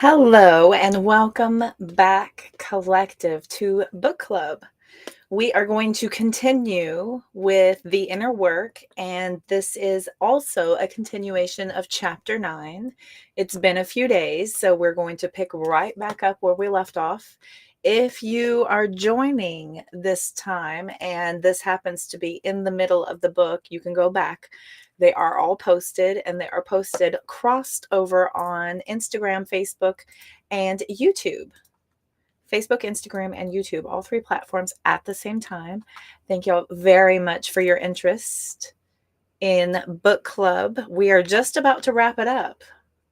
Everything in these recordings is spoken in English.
Hello and welcome back, collective, to Book Club. We are going to continue with the inner work, and this is also a continuation of chapter 9. It's been a few days, so we're going to pick right back up where we left off. If you are joining this time and this happens to be in the middle of the book, you can go back. They are all posted, and they are posted crossed over on Instagram, Facebook, and YouTube. Facebook, Instagram, and YouTube, all three platforms at the same time. Thank you all very much for your interest in Book Club. We are just about to wrap it up.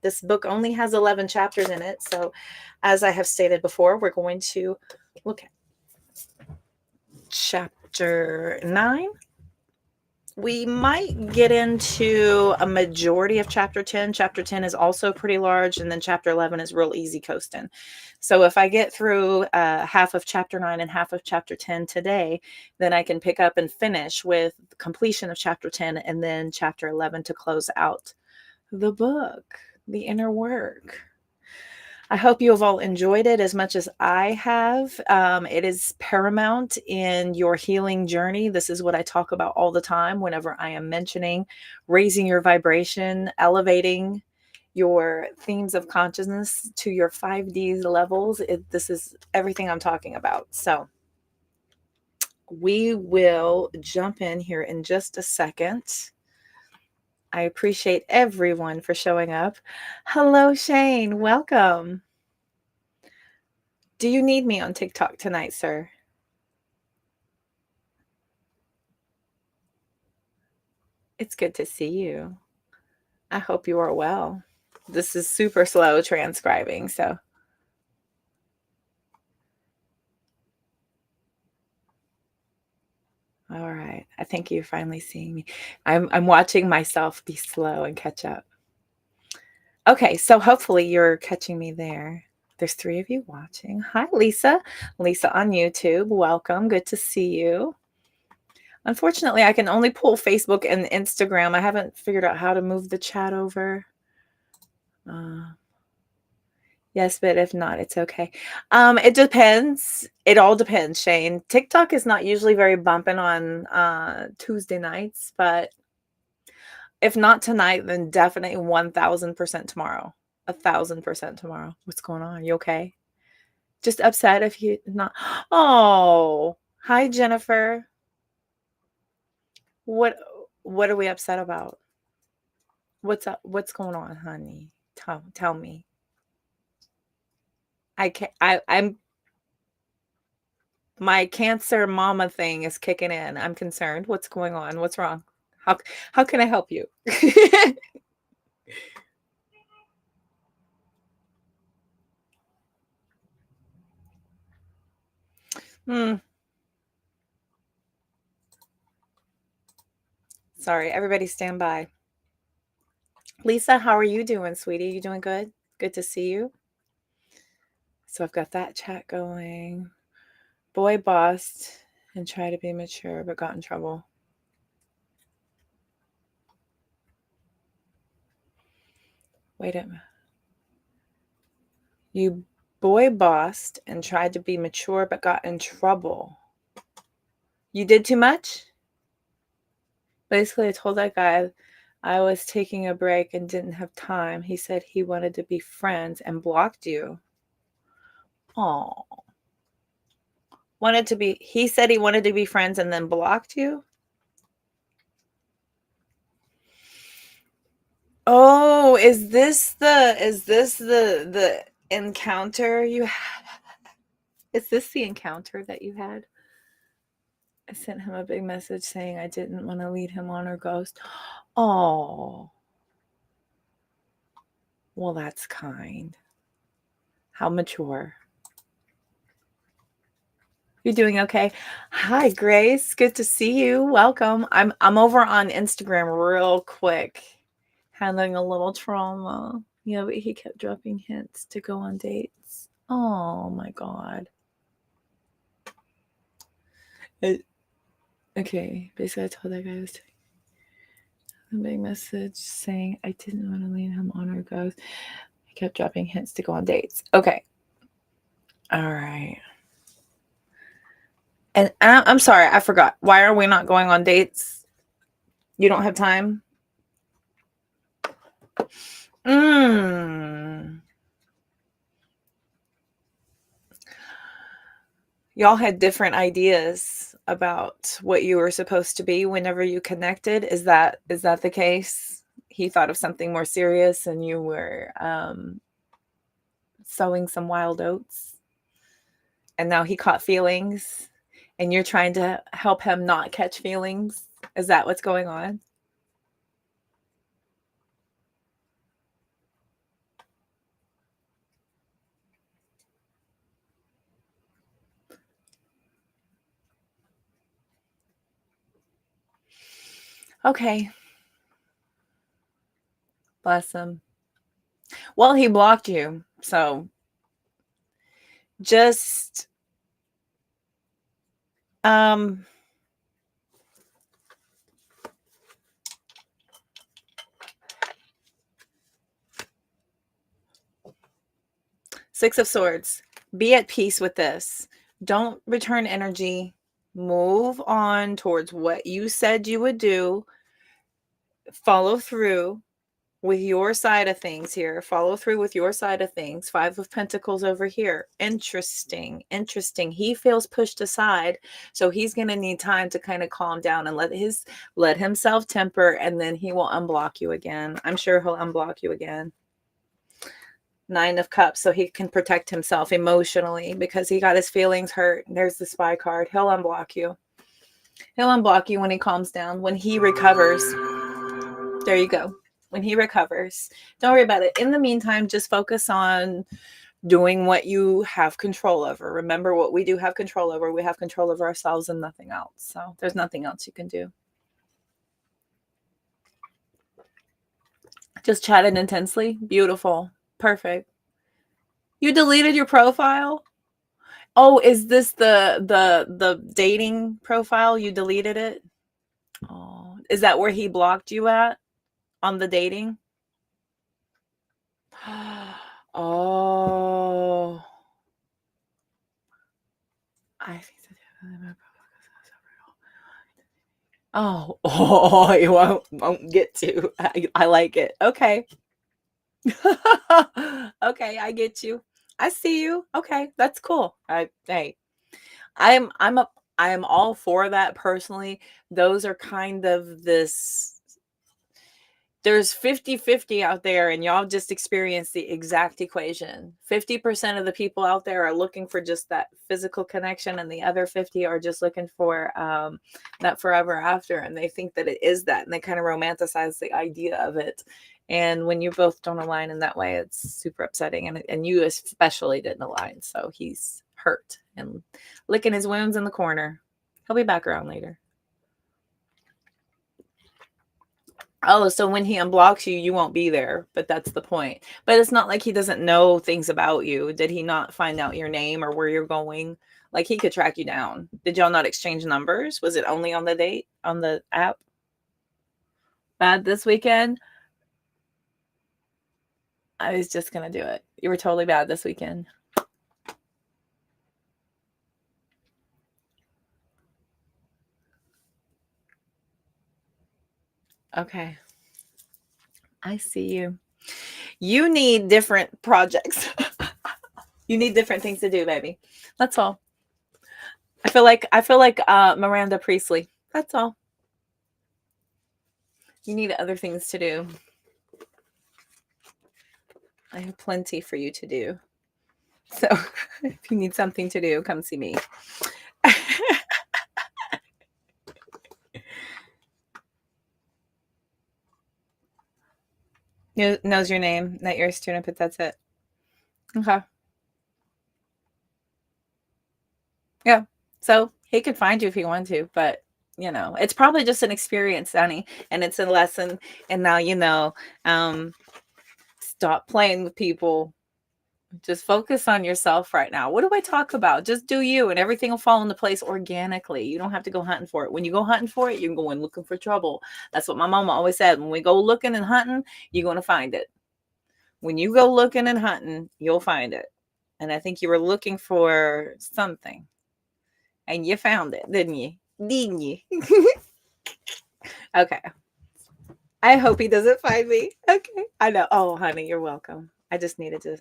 This book only has 11 chapters in it. So, as I have stated before, we're going to look at chapter 9. We might get into a majority of chapter 10. Chapter 10 is also pretty large, and then chapter 11 is real easy coasting. So if I get through half of chapter 9 and half of chapter 10 today, then I can pick up and finish with completion of chapter 10 and then chapter 11 to close out the book, the inner work. I hope you have all enjoyed it as much as I have. It is paramount in your healing journey. This is what I talk about all the time whenever I am mentioning raising your vibration, elevating your themes of consciousness to your 5D levels. This is everything I'm talking about. So we will jump in here in just a second. I appreciate everyone for showing up. Hello, Shane. Welcome. Do you need me on TikTok tonight, sir? It's good to see you. I hope you are well. This is super slow transcribing, so. All right. I think you're finally seeing me. I'm watching myself be slow and catch up. Okay, so hopefully you're catching me there. There's 3 of you watching. Hi, Lisa. Lisa on YouTube. Welcome. Good to see you. Unfortunately, I can only pull Facebook and Instagram. I haven't figured out how to move the chat over. Yes, but if not, it's okay. It depends. It all depends, Shane. TikTok is not usually very bumping on Tuesday nights, but if not tonight, then definitely 1000% tomorrow. 1000% tomorrow. What's going on? You okay? Just upset if you not. Oh, hi, Jennifer. What what are we upset about? What's up? What's going on, honey? Tell me. I can't. I'm My Cancer mama thing is kicking in. I'm concerned. What's going on? What's wrong? How can I help you? Hmm. Sorry, everybody stand by. Lisa, how are you doing, sweetie? You doing good? Good to see you. So I've got that chat going. Boy bossed and tried to be mature but got in trouble. Wait a minute. You boy bossed and tried to be mature but got in trouble. You did too much? Basically, I told that guy I was taking a break and didn't have time. He said he wanted to be friends and blocked you. Oh. He said he wanted to be friends and then blocked you? Oh, is this the encounter you had? Is this the encounter that you had? I sent him a big message saying I didn't want to lead him on or ghost. Oh. Well, that's kind. How mature. You're doing okay. Hi, Grace. Good to see you. Welcome. I'm over on Instagram real quick, handling a little trauma. Yeah, but he kept dropping hints to go on dates. Oh my god. Okay, basically I told that guy I was taking a big message saying I didn't want to leave him on or ghost. Kept dropping hints to go on dates. Okay. All right. And I'm sorry, I forgot. Why are we not going on dates? You don't have time? Y'all had different ideas about what you were supposed to be whenever you connected. Is that the case? He thought of something more serious and you were sowing some wild oats. And now he caught feelings and you're trying to help him not catch feelings. Is that what's going on? Okay. Bless him. Well, he blocked you. So just Six of Swords. Be at peace with this. Don't return energy. Move on towards what you said you would do. Follow through with your side of things here. Follow through with your side of things. Five of Pentacles over here. Interesting. He feels pushed aside, so he's going to need time to kind of calm down and let himself temper, and then he will unblock you again. I'm sure he'll unblock you again. Nine of Cups, so he can protect himself emotionally because he got his feelings hurt. There's the Spy card. He'll unblock you. He'll unblock you when he calms down, when he recovers. There you go. When he recovers. Don't worry about it. In the meantime, just focus on doing what you have control over. Remember what we do have control over. We have control over ourselves and nothing else. So there's nothing else you can do. Just chatted intensely. Beautiful. Perfect. You deleted your profile? Oh, is this the dating profile? You deleted it? Oh, is that where he blocked you at? On the dating? Oh. I think oh, you won't get to. I like it. Okay. Okay, I get you. I see you. Okay, that's cool. Hey, I am all for that personally. Those are kind of there's 50-50 out there, and y'all just experienced the exact equation. 50% of the people out there are looking for just that physical connection, and the other 50 are just looking for that forever after, and they think that it is that, and they kind of romanticize the idea of it. And when you both don't align in that way, it's super upsetting, and you especially didn't align. So he's hurt and licking his wounds in the corner. He'll be back around later. Oh, so when he unblocks you, you won't be there, but that's the point. But it's not like he doesn't know things about you. Did he not find out your name or where you're going? Like, he could track you down. Did y'all not exchange numbers? Was it only on the date, on the app? Bad this weekend? I was just going to do it. You were totally bad this weekend. Okay. I see you. You need different projects. You need different things to do, baby. That's all. I feel like Miranda Priestley. That's all. You need other things to do. I have plenty for you to do. So if you need something to do, come see me. Knows your name, that you're a student, but that's it. Okay. Yeah. So he could find you if he wanted to, but it's probably just an experience, Sunny, and it's a lesson. And now stop playing with people. Just focus on yourself right now. What do I talk about? Just do you, and everything will fall into place organically. You don't have to go hunting for it. When you go hunting for it, you're going looking for trouble. That's what my mama always said. When we go looking and hunting, you're going to find it. When you go looking and hunting, you'll find it. And I think you were looking for something. And you found it, didn't you? Didn't you? Okay. I hope he doesn't find me. Okay. I know. Oh, honey, you're welcome. I just needed to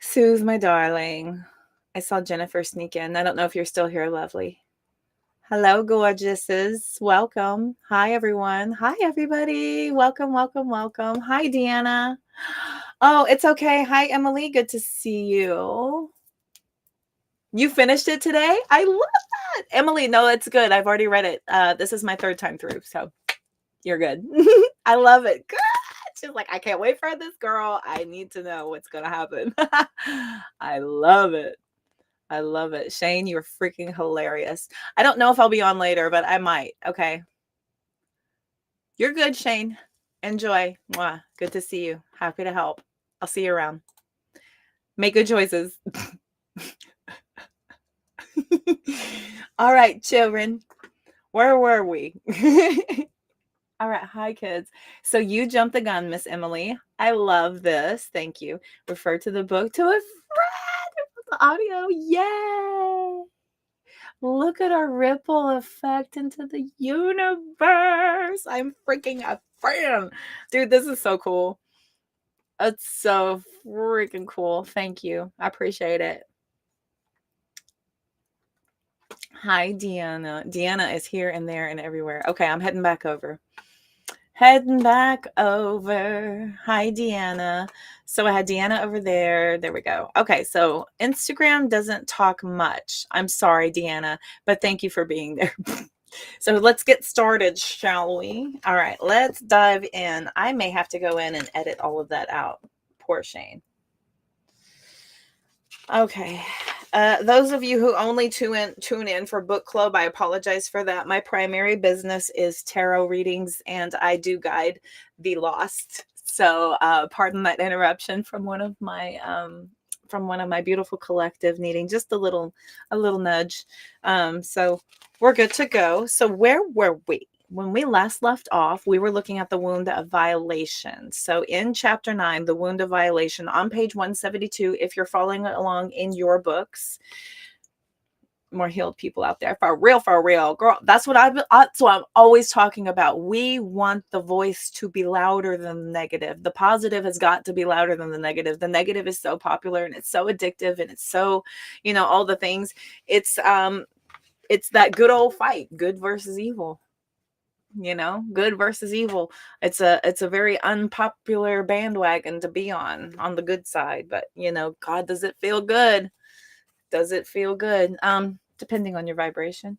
soothe my darling. I saw Jennifer sneak in. I don't know if you're still here, lovely. Hello, gorgeouses. Welcome. Hi, everyone. Hi, everybody. Welcome, welcome, welcome. Hi, Deanna. Oh, it's okay. Hi, Emily. Good to see you. You finished it today? I love that. Emily, no, it's good. I've already read it. This is my third time through, so you're good. I love it. Good. She's like, I can't wait for this, girl. I need to know what's going to happen. I love it. I love it. Shane, you're freaking hilarious. I don't know if I'll be on later, but I might. Okay. You're good, Shane. Enjoy. Mwah. Good to see you. Happy to help. I'll see you around. Make good choices. All right, children. Where were we? All right. Hi, kids. So you jumped the gun, Miss Emily. I love this. Thank you. Refer to the book to a friend. The audio. Yay. Look at our ripple effect into the universe. I'm freaking a fan. Dude, this is so cool. It's so freaking cool. Thank you. I appreciate it. Hi, Deanna. Deanna is here and there and everywhere. Okay, I'm heading back over. Heading back over. Hi, Deanna. So I had Deanna over there. There we go. Okay, so Instagram doesn't talk much. I'm sorry, Deanna, but thank you for being there. So let's get started, shall we? All right, let's dive in. I may have to go in and edit all of that out. Poor Shane. Okay. Those of you who only tune in for book club, I apologize for that. My primary business is tarot readings, and I do guide the lost. So pardon that interruption from one of my beautiful collective needing just a little nudge. So we're good to go. So where were we? When we last left off, we were looking at the wound of violation. So in chapter 9, the wound of violation on page 172, if you're following along in your books, more healed people out there, for real, girl. That's what I'm always talking about. We want the voice to be louder than the negative. The positive has got to be louder than the negative. The negative is so popular and it's so addictive and it's so, all the things. It's that good old fight, good versus evil. Good versus evil. It's a very unpopular bandwagon to be on the good side, but God, does it feel good? Does it feel good? Depending on your vibration,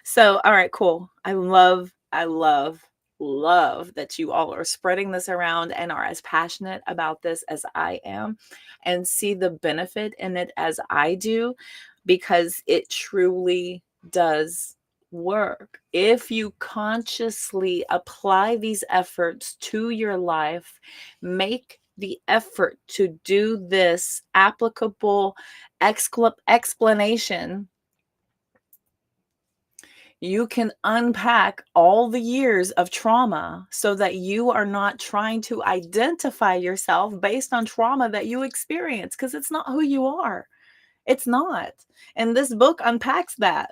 So, all right, cool. I love that you all are spreading this around and are as passionate about this as I am and see the benefit in it as I do, because it truly does work. If you consciously apply these efforts to your life, make the effort to do this applicable explanation, you can unpack all the years of trauma so that you are not trying to identify yourself based on trauma that you experience, because it's not who you are. It's not. And this book unpacks that.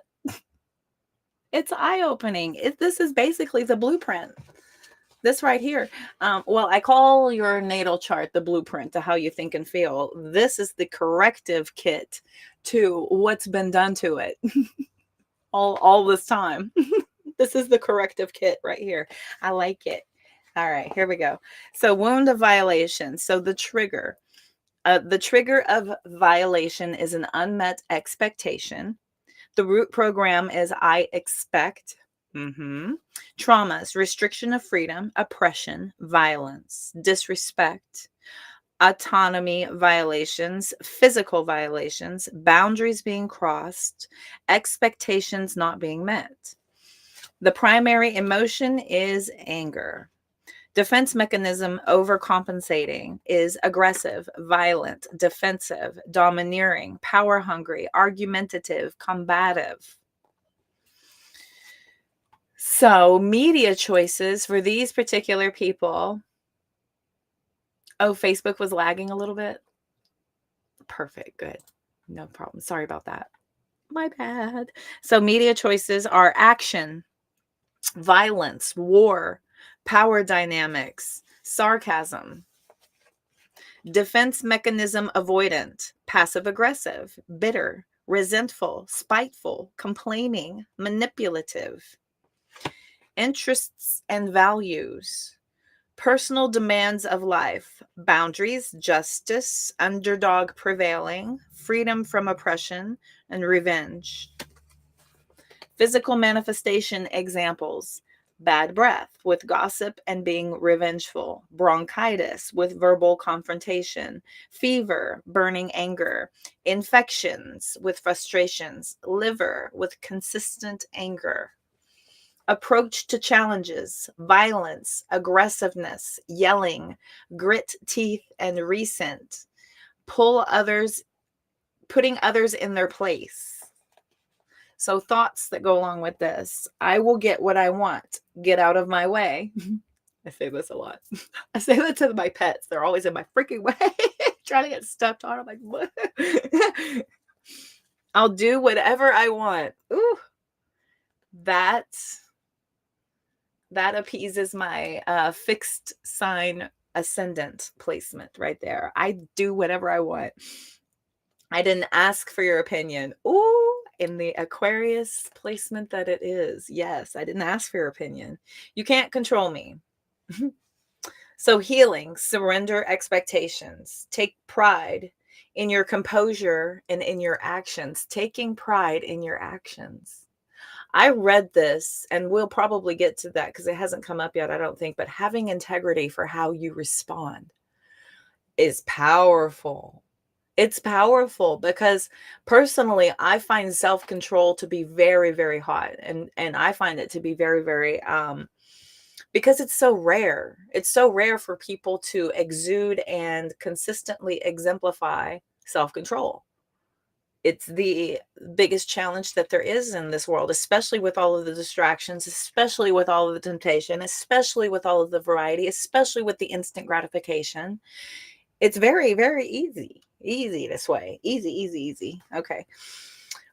It's eye-opening. This is basically the blueprint. This right here. Well, I call your natal chart the blueprint to how you think and feel. This is the corrective kit to what's been done to it all this time. This is the corrective kit right here. I like it. All right, here we go. So wound of violation. So the trigger of violation is an unmet expectation. The root program is I expect. Traumas: restriction of freedom, oppression, violence, disrespect, autonomy violations, physical violations, boundaries being crossed, expectations not being met. The primary emotion is anger. Defense mechanism: overcompensating, is aggressive, violent, defensive, domineering, power hungry, argumentative, combative. So media choices for these particular people Oh, Facebook was lagging a little bit. Perfect. Good. No problem. Sorry about that. My bad. So media choices are action, violence, war, power dynamics, sarcasm, defense mechanism avoidant, passive aggressive, bitter, resentful, spiteful, complaining, manipulative, interests and values, personal demands of life, boundaries, justice, underdog prevailing, freedom from oppression, and revenge. Physical manifestation examples: bad breath with gossip and being revengeful, bronchitis with verbal confrontation, fever, burning anger, infections with frustrations, liver with consistent anger. Approach to challenges, violence, aggressiveness, yelling, grit teeth and resent, putting others in their place. So thoughts that go along with this: I will get what I want. Get out of my way. I say this a lot. I say that to my pets. They're always in my freaking way, trying to get stepped on. I'm like, what? I'll do whatever I want. Ooh, that appeases my fixed sign ascendant placement right there. I do whatever I want. I didn't ask for your opinion. Ooh, in the Aquarius placement that it is. Yes, I didn't ask for your opinion. You can't control me. So healing, surrender expectations, take pride in your composure and in your actions, taking pride in your actions. I read this, and we'll probably get to that because it hasn't come up yet, I don't think, but having integrity for how you respond is powerful. It's powerful because personally, I find self-control to be very, very hot. And I find it to be very, very because it's so rare. It's so rare for people to exude and consistently exemplify self-control. It's the biggest challenge that there is in this world, especially with all of the distractions, especially with all of the temptation, especially with all of the variety, especially with the instant gratification. It's very, very easy. Easy this way. Easy, easy, easy. Okay.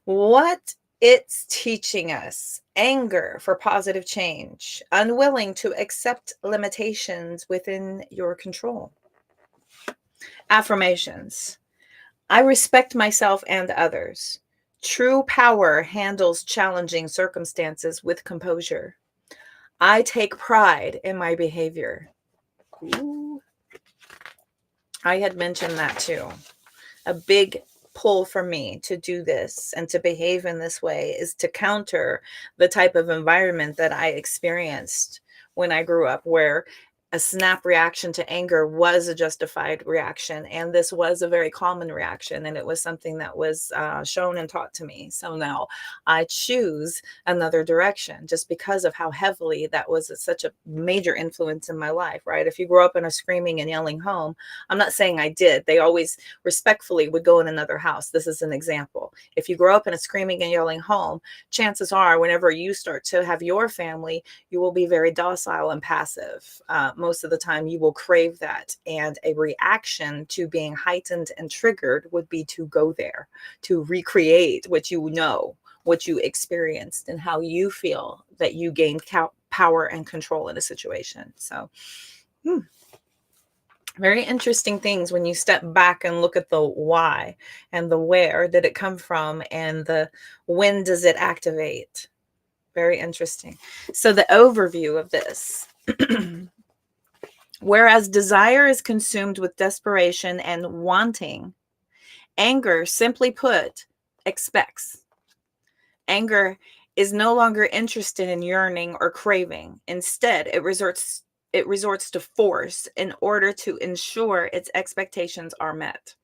What it's teaching us: anger for positive change, unwilling to accept limitations within your control. Affirmations: I respect myself and others. True power handles challenging circumstances with composure. I take pride in my behavior. Ooh. I had mentioned that too. A big pull for me to do this and to behave in this way is to counter the type of environment that I experienced when I grew up, where a snap reaction to anger was a justified reaction. And this was a very common reaction. And it was something that was shown and taught to me. So now I choose another direction just because of how heavily that was such a major influence in my life, right? If you grew up in a screaming and yelling home, I'm not saying I did. They always respectfully would go in another house. This is an example. If you grow up in a screaming and yelling home, chances are whenever you start to have your family, you will be very docile and passive. Most of the time you will crave that. And a reaction to being heightened and triggered would be to go there, to recreate what you know, what you experienced, and how you feel that you gained power and control in a situation. So, very interesting things when you step back and look at the why and the where did it come from and the when does it activate. Very interesting. So the overview of this: whereas desire is consumed with desperation and wanting, anger, simply put, expects. Anger is no longer interested in yearning or craving. Instead, it resorts to force in order to ensure its expectations are met.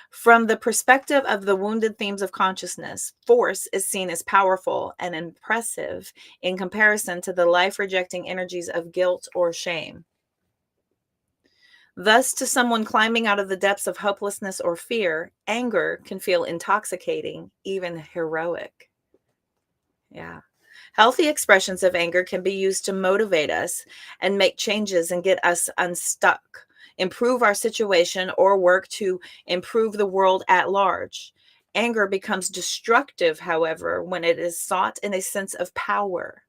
From the perspective of the wounded themes of consciousness, force is seen as powerful and impressive in comparison to the life-rejecting energies of guilt or shame. Thus, to someone climbing out of the depths of hopelessness or fear, anger can feel intoxicating, even heroic. Yeah. Healthy expressions of anger can be used to motivate us and make changes and get us unstuck improve our situation, or work to improve the world at large. Anger becomes destructive, however, when it is sought in a sense of power.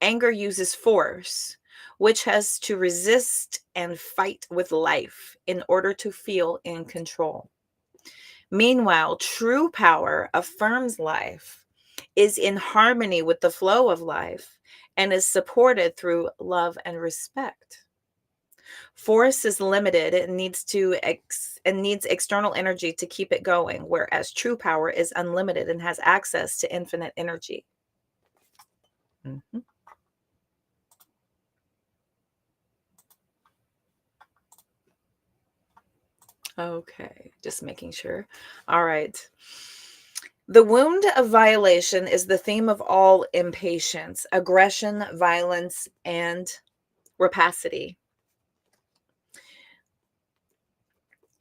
Anger uses force, which has to resist and fight with life in order to feel in control. Meanwhile, true power affirms life, is in harmony with the flow of life, and is supported through love and respect. Force is limited and needs external energy to keep it going, whereas true power is unlimited and has access to infinite energy. Mhm. Okay, just making sure. All right. The wound of violation is the theme of all impatience, aggression, violence, and rapacity.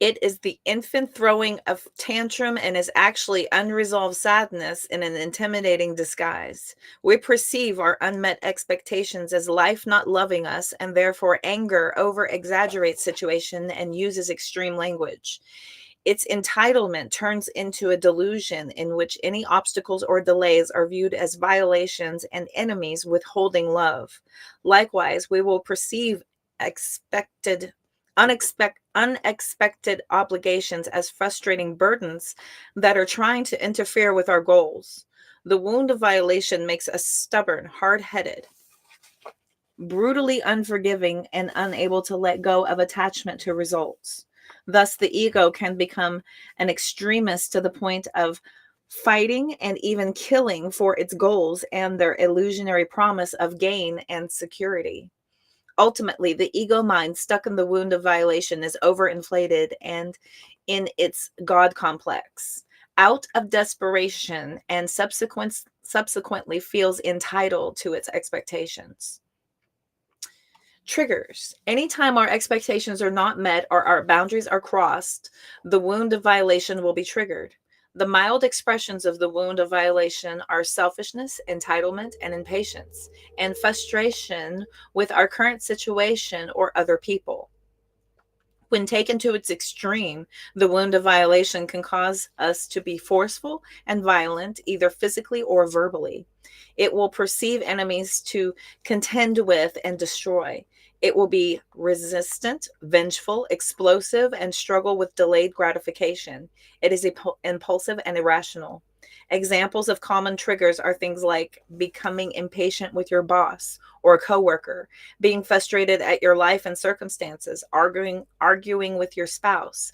It is the infant throwing a tantrum and is actually unresolved sadness in an intimidating disguise. We perceive our unmet expectations as life not loving us, and therefore anger over exaggerates situation and uses extreme language. Its entitlement turns into a delusion in which any obstacles or delays are viewed as violations and enemies withholding love. Likewise, we will perceive unexpected obligations as frustrating burdens that are trying to interfere with our goals. The wound of violation makes us stubborn, hard-headed, brutally unforgiving, and unable to let go of attachment to results. Thus, the ego can become an extremist to the point of fighting and even killing for its goals and their illusionary promise of gain and security. Ultimately, the ego mind stuck in the wound of violation is overinflated and in its God complex. Out of desperation and subsequently feels entitled to its expectations. Triggers. Anytime our expectations are not met or our boundaries are crossed, the wound of violation will be triggered. The mild expressions of the wound of violation are selfishness, entitlement, and impatience, and frustration with our current situation or other people. When taken to its extreme, the wound of violation can cause us to be forceful and violent, either physically or verbally. It will perceive enemies to contend with and destroy. It will be resistant, vengeful, explosive, and struggle with delayed gratification. It is impulsive and irrational. Examples of common triggers are things like becoming impatient with your boss or a coworker, being frustrated at your life and circumstances, arguing with your spouse,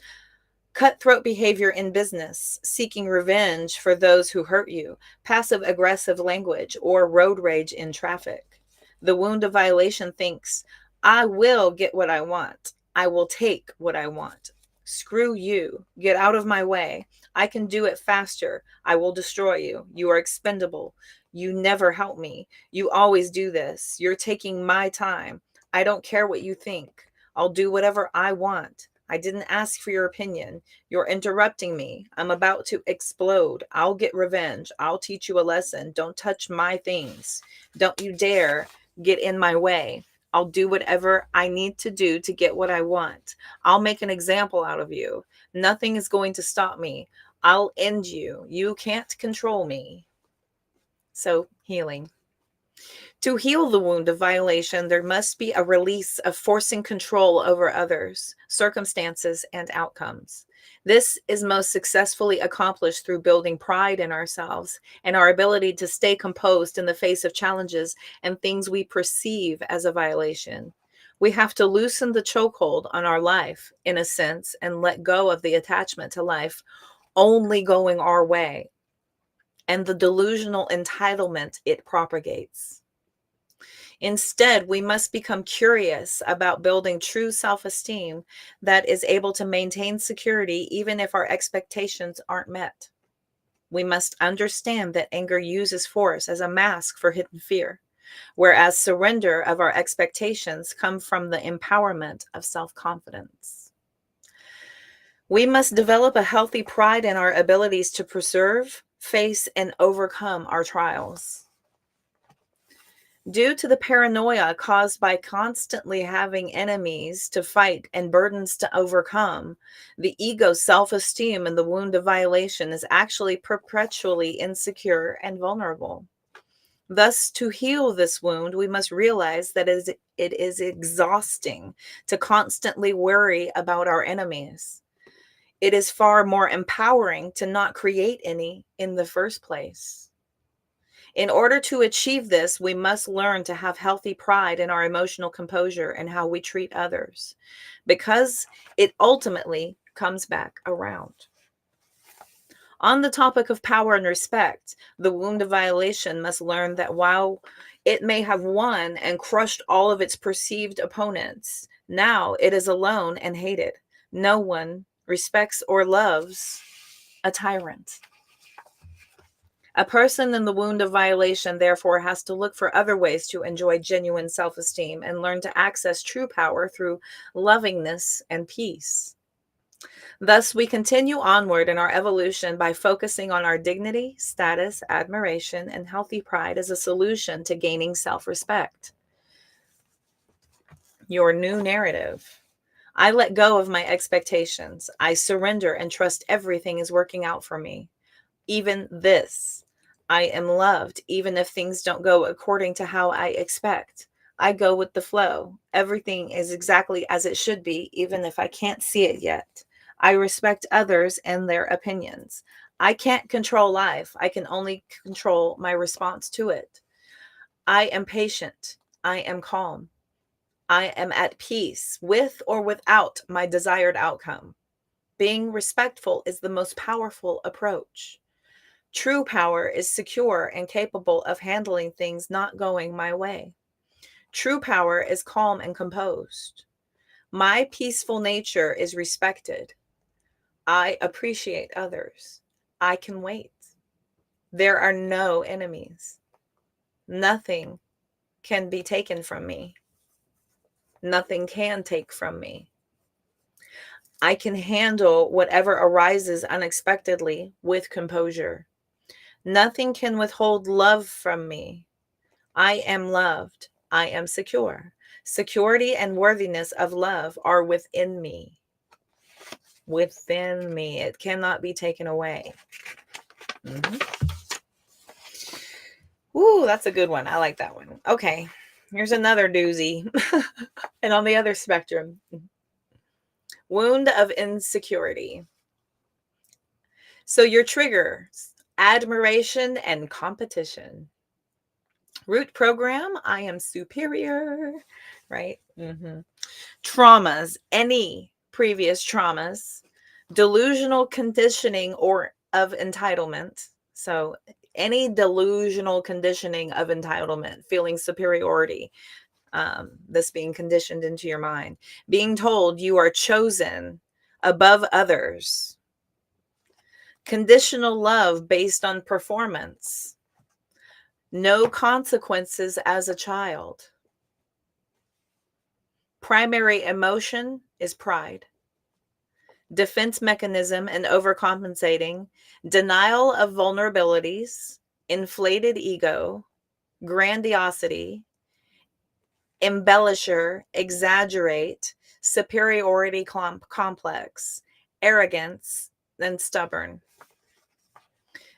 cutthroat behavior in business, seeking revenge for those who hurt you, passive aggressive language, or road rage in traffic. The wound of violation thinks, I will get what I want. I will take what I want. Screw you. Get out of my way. I can do it faster. I will destroy you. You are expendable. You never help me. You always do this. You're taking my time. I don't care what you think. I'll do whatever I want. I didn't ask for your opinion. You're interrupting me. I'm about to explode. I'll get revenge. I'll teach you a lesson. Don't touch my things. Don't you dare get in my way. I'll do whatever I need to do to get what I want. I'll make an example out of you. Nothing is going to stop me. I'll end you. You can't control me. So, healing. To heal the wound of violation, there must be a release of forcing control over others, circumstances, and outcomes. This is most successfully accomplished through building pride in ourselves and our ability to stay composed in the face of challenges and things we perceive as a violation. We have to loosen the chokehold on our life, in a sense, and let go of the attachment to life only going our way and the delusional entitlement it propagates. Instead, we must become curious about building true self-esteem that is able to maintain security even if our expectations aren't met. We must understand that anger uses force as a mask for hidden fear, whereas surrender of our expectations come from the empowerment of self-confidence. We must develop a healthy pride in our abilities to preserve, face, and overcome our trials. Due to the paranoia caused by constantly having enemies to fight and burdens to overcome, the ego's self-esteem in the wound of violation is actually perpetually insecure and vulnerable. Thus, to heal this wound, we must realize that it is exhausting to constantly worry about our enemies. It is far more empowering to not create any in the first place. In order to achieve this, we must learn to have healthy pride in our emotional composure and how we treat others, because it ultimately comes back around. On the topic of power and respect, the wound of violation must learn that while it may have won and crushed all of its perceived opponents, now it is alone and hated. No one respects or loves a tyrant. A person in the wound of violation, therefore, has to look for other ways to enjoy genuine self-esteem and learn to access true power through lovingness and peace. Thus, we continue onward in our evolution by focusing on our dignity, status, admiration, and healthy pride as a solution to gaining self-respect. Your new narrative. I let go of my expectations. I surrender and trust everything is working out for me. Even this. I am loved, even if things don't go according to how I expect. I go with the flow. Everything is exactly as it should be, even if I can't see it yet. I respect others and their opinions. I can't control life. I can only control my response to it. I am patient. I am calm. I am at peace with or without my desired outcome. Being respectful is the most powerful approach. True power is secure and capable of handling things not going my way. True power is calm and composed. My peaceful nature is respected. I appreciate others. I can wait. There are no enemies. Nothing can be taken from me. Nothing can take from me. I can handle whatever arises unexpectedly with composure. Nothing can withhold love from me. I am loved. I am secure. Security and worthiness of love are within me. Within me. It cannot be taken away. Ooh, that's a good one. I like that one. Okay, here's another doozy. And on the other spectrum, wound of insecurity. So your triggers, admiration and competition. Root program, I am superior, right? Traumas, any previous traumas, delusional conditioning or of entitlement. So any delusional conditioning of entitlement, feeling superiority, this being conditioned into your mind, being told you are chosen above others, conditional love based on performance, no consequences as a child. Primary emotion is pride. Defense mechanism and overcompensating, denial of vulnerabilities, inflated ego, grandiosity, embellisher, exaggerate, superiority complex, arrogance, and stubborn.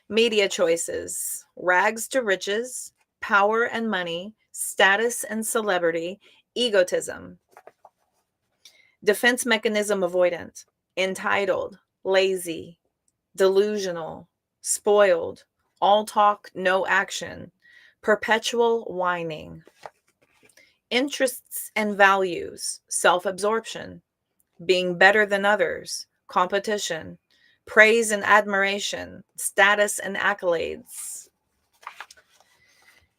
Media choices, rags to riches, power and money, status and celebrity, egotism. Defense mechanism avoidant, entitled, lazy, delusional, spoiled, all talk, no action, perpetual whining. Interests and values, self-absorption, being better than others, competition, praise and admiration, status and accolades.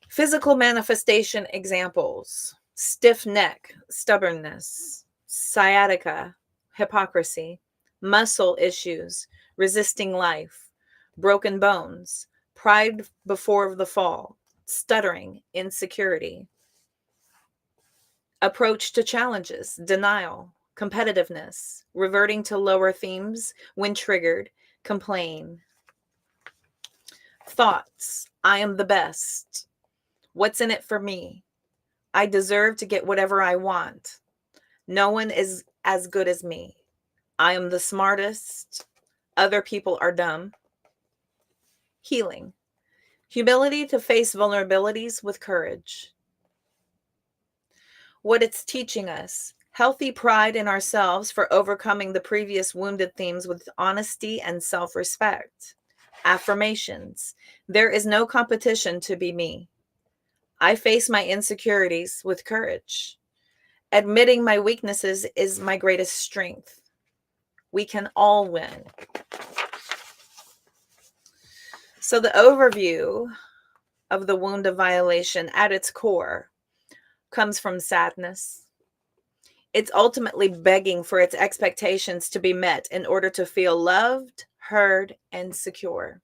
Physical manifestation examples, stiff neck, stubbornness, sciatica, hypocrisy, muscle issues, resisting life, broken bones, pride before the fall, stuttering, insecurity. Approach to challenges, denial, competitiveness, reverting to lower themes when triggered, complain. Thoughts, I am the best. What's in it for me? I deserve to get whatever I want. No one is as good as me. I am the smartest. Other people are dumb. Healing. Humility to face vulnerabilities with courage. What it's teaching us. Healthy pride in ourselves for overcoming the previous wounded themes with honesty and self respect. Affirmations. There is no competition to be me. I face my insecurities with courage. Admitting my weaknesses is my greatest strength. We can all win. So, the overview of the wound of violation at its core comes from sadness. It's ultimately begging for its expectations to be met in order to feel loved, heard, and secure.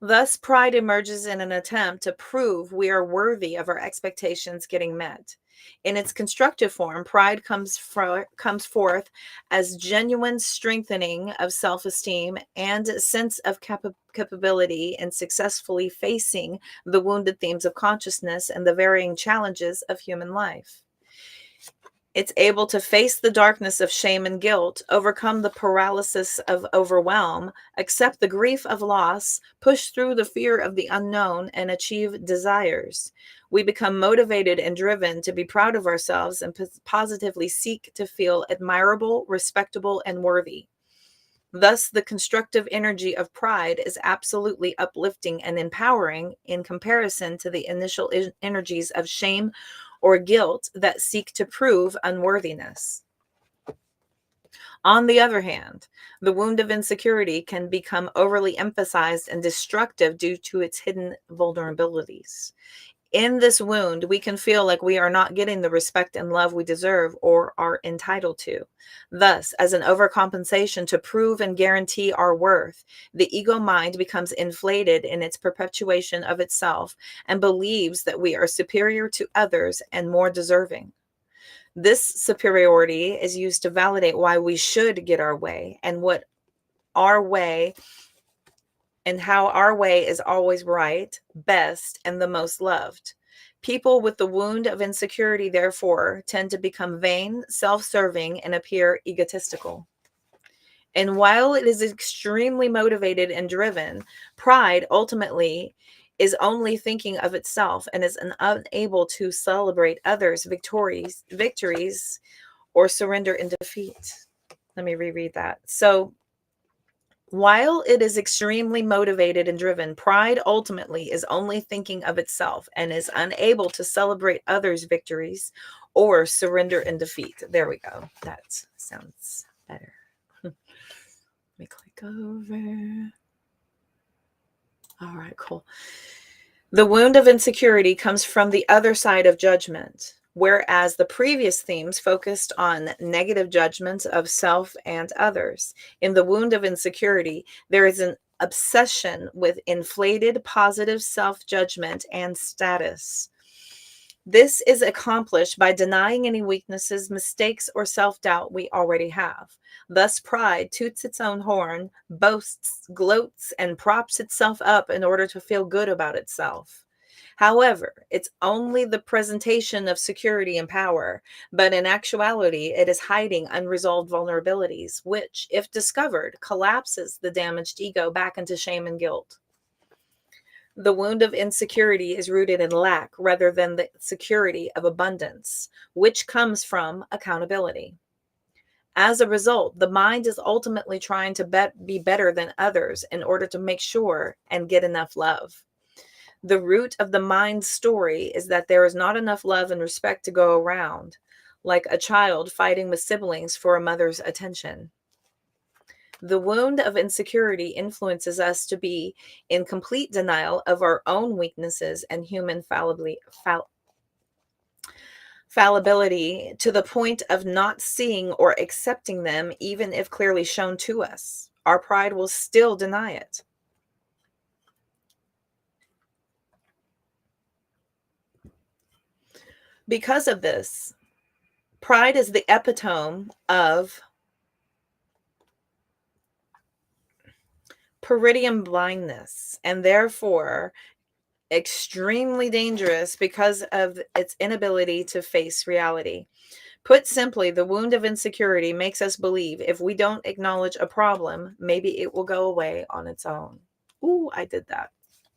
Thus, pride emerges in an attempt to prove we are worthy of our expectations getting met. In its constructive form, pride comes forth as genuine strengthening of self-esteem and a sense of capability in successfully facing the wounded themes of consciousness and the varying challenges of human life. It's able to face the darkness of shame and guilt, overcome the paralysis of overwhelm, accept the grief of loss, push through the fear of the unknown, and achieve desires. We become motivated and driven to be proud of ourselves and positively seek to feel admirable, respectable, and worthy. Thus, the constructive energy of pride is absolutely uplifting and empowering in comparison to the initial energies of shame or guilt that seek to prove unworthiness. On the other hand, the wound of insecurity can become overly emphasized and destructive due to its hidden vulnerabilities. In this wound, we can feel like we are not getting the respect and love we deserve or are entitled to. Thus, as an overcompensation to prove and guarantee our worth, the ego mind becomes inflated in its perpetuation of itself and believes that we are superior to others and more deserving. This superiority is used to validate why we should get our way and what our way and how our way is always right, best, and the most loved. People with the wound of insecurity, therefore, tend to become vain, self serving, and appear egotistical. And while it is extremely motivated and driven, pride ultimately is only thinking of itself and is unable to celebrate others' victories, or surrender in defeat. Let me reread that. So, while it is extremely motivated and driven, pride ultimately is only thinking of itself and is unable to celebrate others' victories or surrender in defeat. There we go. That sounds better. Let me click over. All right, cool. The wound of insecurity comes from the other side of judgment, whereas the previous themes focused on negative judgments of self and others. In the wound of insecurity, there is an obsession with inflated positive self judgment and status. This is accomplished by denying any weaknesses, mistakes, or self doubt we already have. Thus, pride toots its own horn, boasts, gloats, and props itself up in order to feel good about itself. However, it's only the presentation of security and power, but in actuality, it is hiding unresolved vulnerabilities, which, if discovered, collapses the damaged ego back into shame and guilt. The wound of insecurity is rooted in lack rather than the security of abundance, which comes from accountability. As a result, the mind is ultimately trying to be better than others in order to make sure and get enough love. The root of the mind's story is that there is not enough love and respect to go around, like a child fighting with siblings for a mother's attention. The wound of insecurity influences us to be in complete denial of our own weaknesses and human fallibility to the point of not seeing or accepting them, even if clearly shown to us. Our pride will still deny it. Because of this, pride is the epitome of peridium blindness, and therefore extremely dangerous because of its inability to face reality. Put simply, the wound of insecurity makes us believe if we don't acknowledge a problem, maybe it will go away on its own. Ooh, I did that.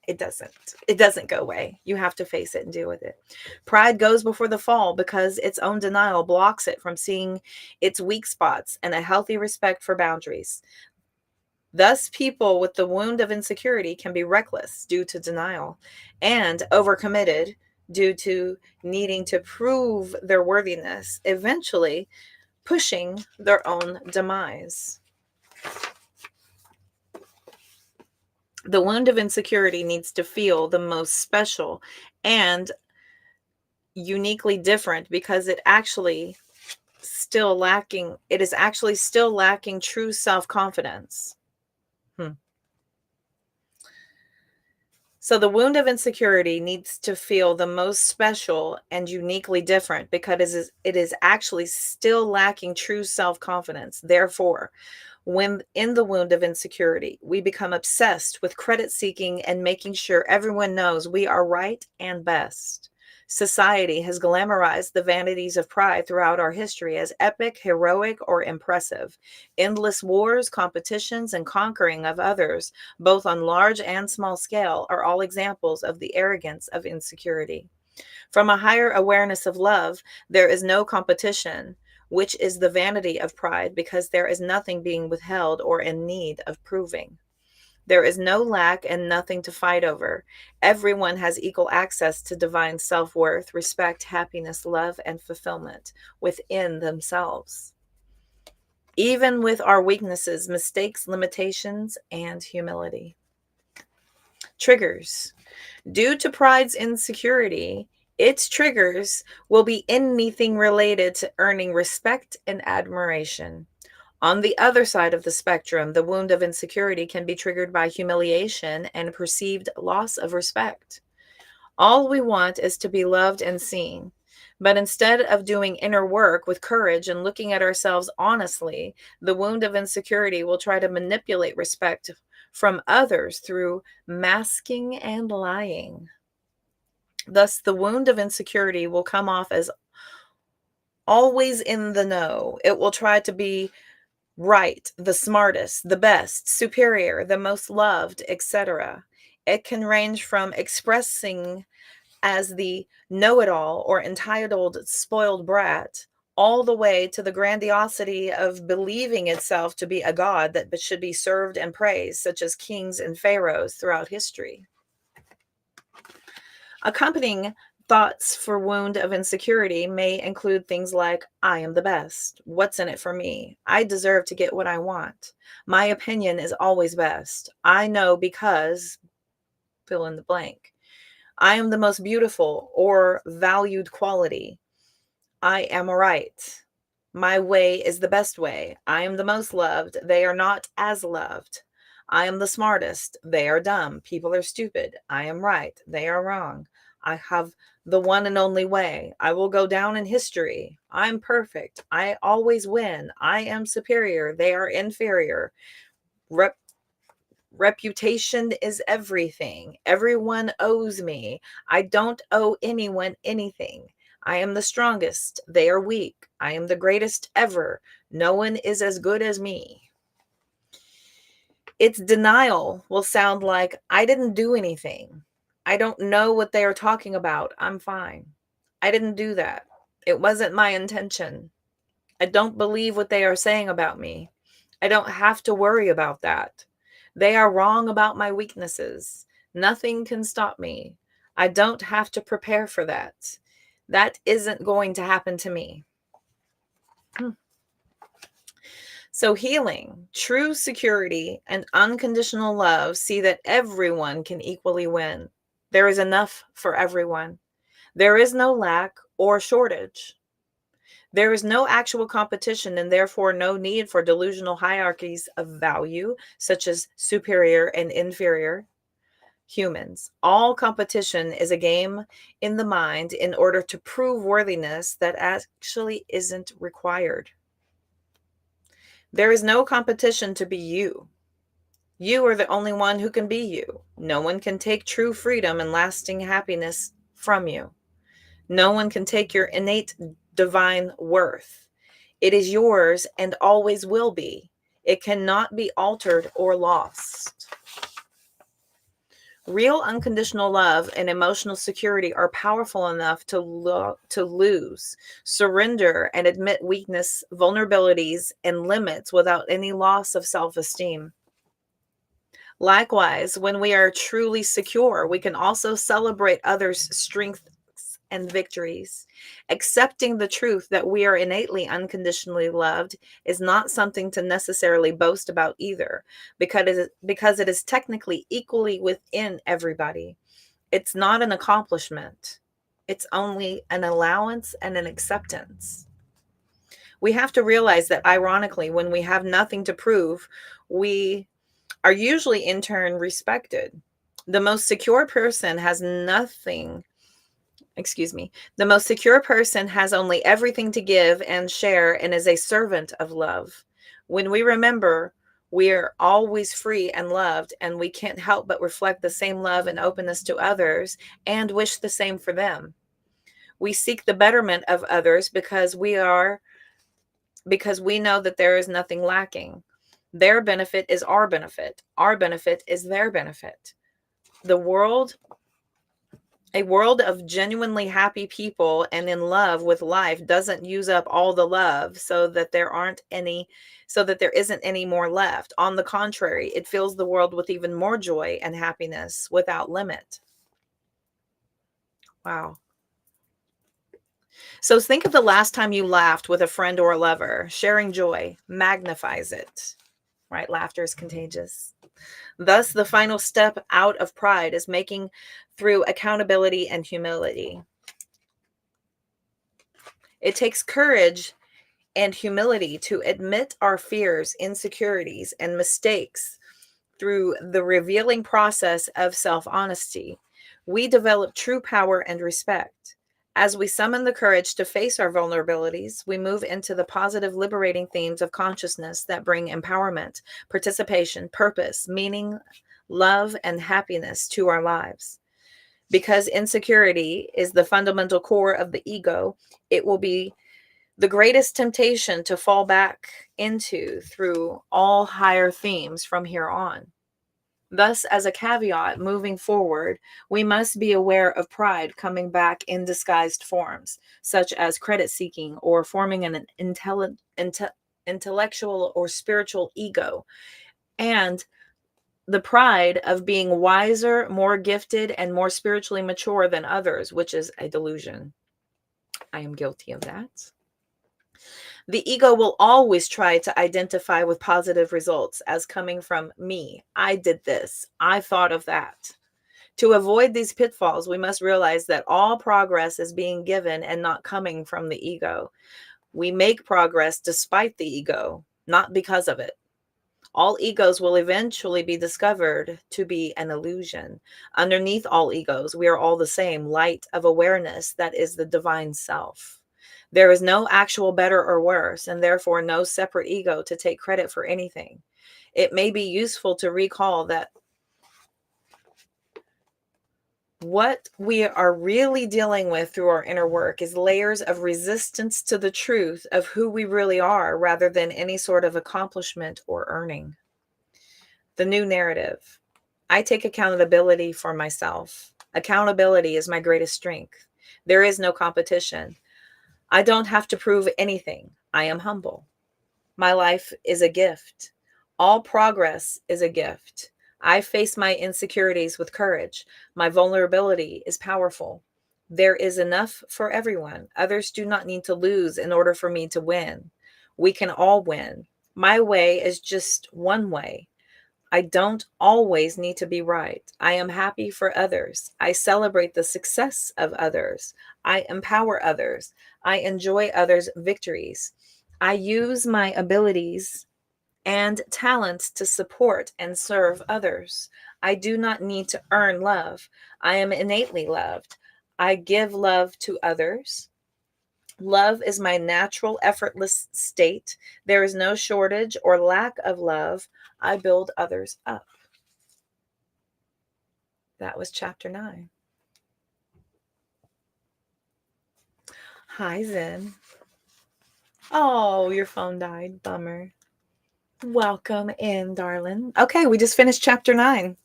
It doesn't. It doesn't go away. You have to face it and deal with it. Pride goes before the fall because its own denial blocks it from seeing its weak spots and a healthy respect for boundaries. Thus, people with the wound of insecurity can be reckless due to denial and overcommitted due to needing to prove their worthiness, eventually pushing their own demise. The wound of insecurity needs to feel the most special and uniquely different because it is actually still lacking true self-confidence. So the wound of insecurity needs to feel the most special and uniquely different because it is actually still lacking true self-confidence. Therefore, when in the wound of insecurity, we become obsessed with credit seeking and making sure everyone knows we are right and best. Society has glamorized the vanities of pride throughout our history as epic, heroic, or impressive. Endless wars, competitions, and conquering of others, both on large and small scale, are all examples of the arrogance of insecurity. From a higher awareness of love, there is no competition, which is the vanity of pride because there is nothing being withheld or in need of proving. There is no lack and nothing to fight over. Everyone has equal access to divine self worth, respect, happiness, love, and fulfillment within themselves, even with our weaknesses, mistakes, limitations, and humility. Triggers. Due to pride's insecurity, its triggers will be anything related to earning respect and admiration. On the other side of the spectrum, the wound of insecurity can be triggered by humiliation and perceived loss of respect. All we want is to be loved and seen. But instead of doing inner work with courage and looking at ourselves honestly, the wound of insecurity will try to manipulate respect from others through masking and lying. Thus, the wound of insecurity will come off as always in the know. It will try to be right, the smartest, the best, superior, the most loved, etc. It can range from expressing as the know it all or entitled spoiled brat, all the way to the grandiosity of believing itself to be a god that should be served and praised, such as kings and pharaohs throughout history. Accompanying thoughts for wound of insecurity may include things like, I am the best. What's in it for me? I deserve to get what I want. My opinion is always best. I know because fill in the blank. I am the most beautiful or valued quality. I am right. My way is the best way. I am the most loved. They are not as loved. I am the smartest. They are dumb. People are stupid. I am right. They are wrong. I have the one and only way. I will go down in history. I'm perfect. I always win. I am superior. They are inferior. Reputation is everything. Everyone owes me. I don't owe anyone anything. I am the strongest. They are weak. I am the greatest ever. No one is as good as me. Its denial will sound like, I didn't do anything. I don't know what they are talking about. I'm fine. I didn't do that. It wasn't my intention. I don't believe what they are saying about me. I don't have to worry about that. They are wrong about my weaknesses. Nothing can stop me. I don't have to prepare for that. That isn't going to happen to me. So, healing, true security, and unconditional love see that everyone can equally win. There is enough for everyone. There is no lack or shortage. There is no actual competition and therefore no need for delusional hierarchies of value, such as superior and inferior humans. All competition is a game in the mind in order to prove worthiness that actually isn't required. There is no competition to be you. You are the only one who can be you. No one can take true freedom and lasting happiness from you. No one can take your innate divine worth. It is yours and always will be. It cannot be altered or lost. Real unconditional love and emotional security are powerful enough to lose, surrender, and admit weakness, vulnerabilities, and limits without any loss of self-esteem. Likewise, when we are truly secure, we can also celebrate others' strengths and victories. Accepting the truth that we are innately unconditionally loved is not something to necessarily boast about either, because it is technically equally within everybody. It's not an accomplishment, it's only an allowance and an acceptance. We have to realize that, ironically, when we have nothing to prove, we are usually in turn respected. The most secure person has nothing, the most secure person has only everything to give and share and is a servant of love. When we remember we are always free and loved, and we can't help but reflect the same love and openness to others and wish the same for them. We seek the betterment of others because we know that there is nothing lacking. Their benefit is our benefit. Our benefit is their benefit. The world, a world of genuinely happy people and in love with life, doesn't use up all the love so that there isn't any more left. On the contrary, it fills the world with even more joy and happiness without limit. Wow. So think of the last time you laughed with a friend or a lover. Sharing joy magnifies it, right? Laughter is contagious. Thus, the final step out of pride is making through accountability and humility. It takes courage and humility to admit our fears, insecurities, and mistakes through the revealing process of self-honesty. We develop true power and respect. As we summon the courage to face our vulnerabilities, we move into the positive, liberating themes of consciousness that bring empowerment, participation, purpose, meaning, love, and happiness to our lives. Because insecurity is the fundamental core of the ego, it will be the greatest temptation to fall back into through all higher themes from here on. Thus, as a caveat moving forward, we must be aware of pride coming back in disguised forms, such as credit seeking or forming an intellectual or spiritual ego, and the pride of being wiser, more gifted, and more spiritually mature than others, which is a delusion. I am guilty of that. The ego will always try to identify with positive results as coming from me. I did this. I thought of that. To avoid these pitfalls, we must realize that all progress is being given and not coming from the ego. We make progress despite the ego, not because of it. All egos will eventually be discovered to be an illusion. Underneath all egos, we are all the same light of awareness that is the divine self. There is no actual better or worse, and therefore no separate ego to take credit for anything. It may be useful to recall that what we are really dealing with through our inner work is layers of resistance to the truth of who we really are, rather than any sort of accomplishment or earning. The new narrative. I take accountability for myself. Accountability is my greatest strength. There is no competition. I don't have to prove anything. I am humble. My life is a gift. All progress is a gift. I face my insecurities with courage. My vulnerability is powerful. There is enough for everyone. Others do not need to lose in order for me to win. We can all win. My way is just one way. I don't always need to be right. I am happy for others. I celebrate the success of others. I empower others. I enjoy others' victories. I use my abilities and talents to support and serve others. I do not need to earn love. I am innately loved. I give love to others. Love is my natural, effortless state. There is no shortage or lack of love. I build others up. That was chapter 9. Hi, Zen. Oh, your phone died. Bummer. Welcome in, darling. Okay, we just finished chapter 9.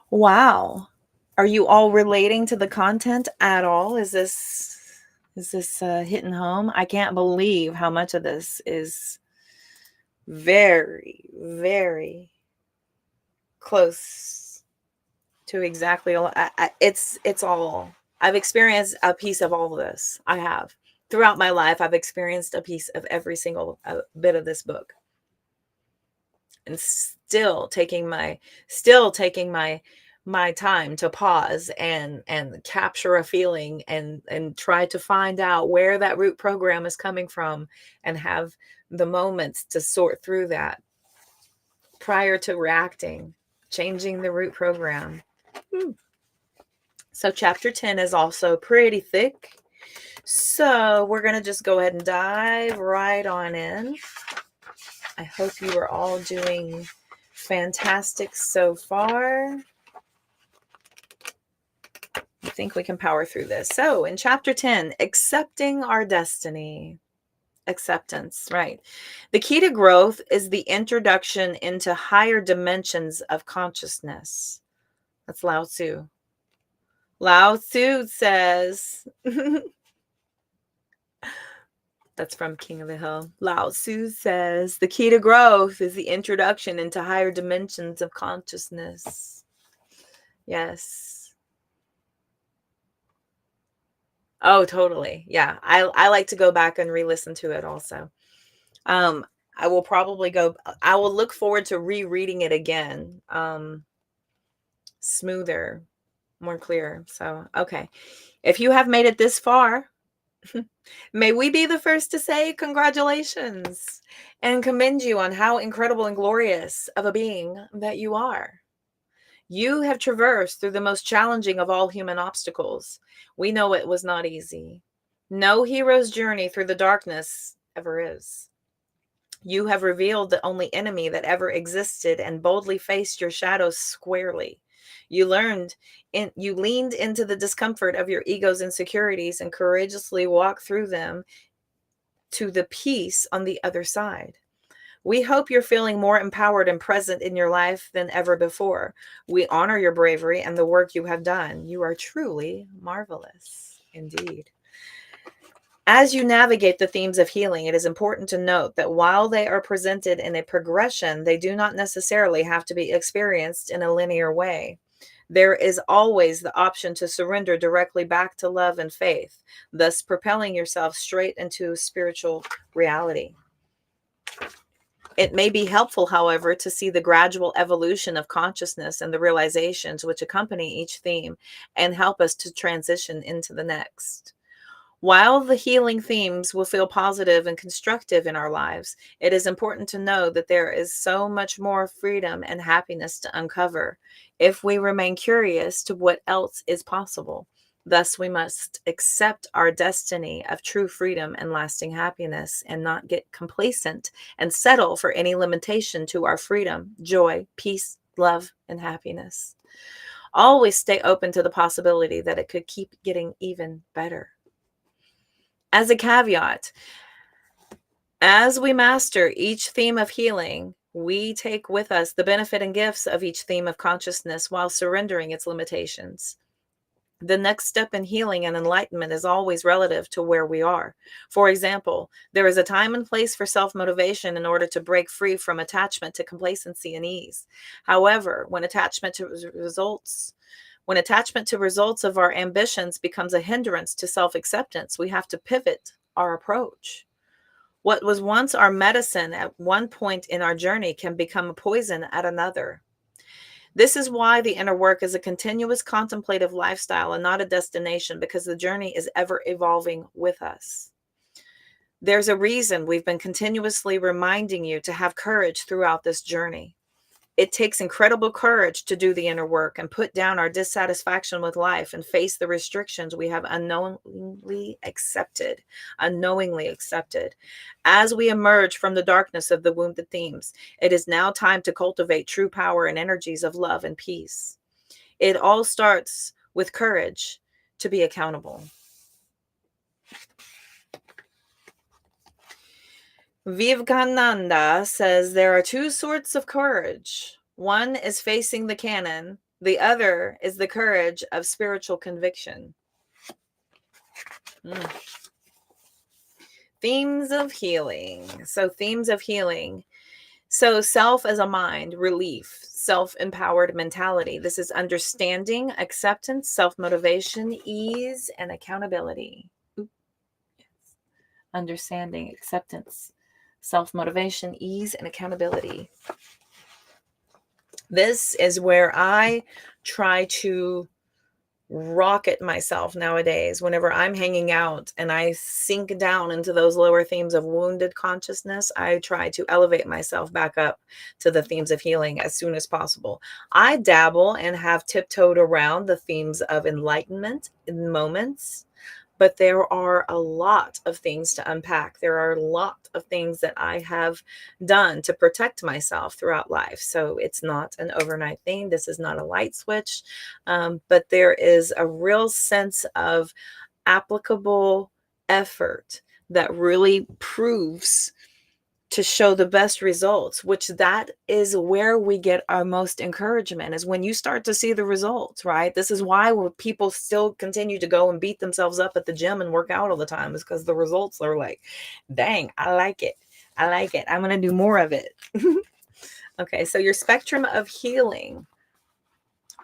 Wow. Are you all relating to the content at all? Is this hitting home? I can't believe how much of this is very, very close to exactly. It's all. I've experienced a piece of all of this. I have throughout my life. I've experienced a piece of every single bit of this book, and still taking my time to pause and capture a feeling and try to find out where that root program is coming from and have the moments to sort through that prior to reacting, changing the root program. So chapter 10 is also pretty thick. So we're going to just go ahead and dive right on in. I hope you are all doing fantastic so far. I think we can power through this. So in chapter 10, accepting our destiny. Acceptance, right. The key to growth is the introduction into higher dimensions of consciousness. That's Lao Tzu. Lao Tzu says, that's from King of the Hill. Lao Tzu says, the key to growth is the introduction into higher dimensions of consciousness. Yes. Oh, totally. Yeah. I like to go back and re-listen to it also. I will look forward to rereading it again. Smoother, more clear. So, okay. If you have made it this far, may we be the first to say congratulations and commend you on how incredible and glorious of a being that you are. You have traversed through the most challenging of all human obstacles. We know it was not easy. No hero's journey through the darkness ever is. You have revealed the only enemy that ever existed and boldly faced your shadows squarely. You leaned into the discomfort of your ego's insecurities and courageously walked through them to the peace on the other side. We hope you're feeling more empowered and present in your life than ever before. We honor your bravery and the work you have done. You are truly marvelous indeed. As you navigate the themes of healing, it is important to note that while they are presented in a progression, they do not necessarily have to be experienced in a linear way. There is always the option to surrender directly back to love and faith, thus propelling yourself straight into spiritual reality. It may be helpful, however, to see the gradual evolution of consciousness and the realizations which accompany each theme and help us to transition into the next. While the healing themes will feel positive and constructive in our lives, it is important to know that there is so much more freedom and happiness to uncover if we remain curious to what else is possible. Thus, we must accept our destiny of true freedom and lasting happiness and not get complacent and settle for any limitation to our freedom, joy, peace, love, and happiness. Always stay open to the possibility that it could keep getting even better. As a caveat, as we master each theme of healing, we take with us the benefit and gifts of each theme of consciousness while surrendering its limitations. The next step in healing and enlightenment is always relative to where we are. For example, there is a time and place for self-motivation in order to break free from attachment to complacency and ease. However, when attachment to results of our ambitions becomes a hindrance to self-acceptance, we have to pivot our approach. What was once our medicine at one point in our journey can become a poison at another. This is why the inner work is a continuous contemplative lifestyle and not a destination, because the journey is ever evolving with us. There's a reason we've been continuously reminding you to have courage throughout this journey. It takes incredible courage to do the inner work and put down our dissatisfaction with life and face the restrictions we have unknowingly accepted. Unknowingly accepted. As we emerge from the darkness of the wounded themes, it is now time to cultivate true power and energies of love and peace. It all starts with courage to be accountable. Vivekananda says there are two sorts of courage. One is facing the canon. The other is the courage of spiritual conviction. Themes of healing. So themes of healing. So self as a mind, relief, self-empowered mentality. This is understanding, acceptance, self-motivation, ease, and accountability. Understanding, acceptance, self-motivation, ease, and accountability. This is where I try to rocket myself nowadays whenever I'm hanging out and I sink down into those lower themes of wounded consciousness. I try to elevate myself back up to the themes of healing as soon as possible. I dabble and have tiptoed around the themes of enlightenment in moments, but there are a lot of things to unpack. There are a lot of things that I have done to protect myself throughout life. So it's not an overnight thing. This is not a light switch, but there is a real sense of applicable effort that really proves to show the best results, which that is where we get our most encouragement, is when you start to see the results, right? This is why people still continue to go and beat themselves up at the gym and work out all the time, is because the results are like, dang, I like it. I like it. I'm going to do more of it. Okay, so your spectrum of healing.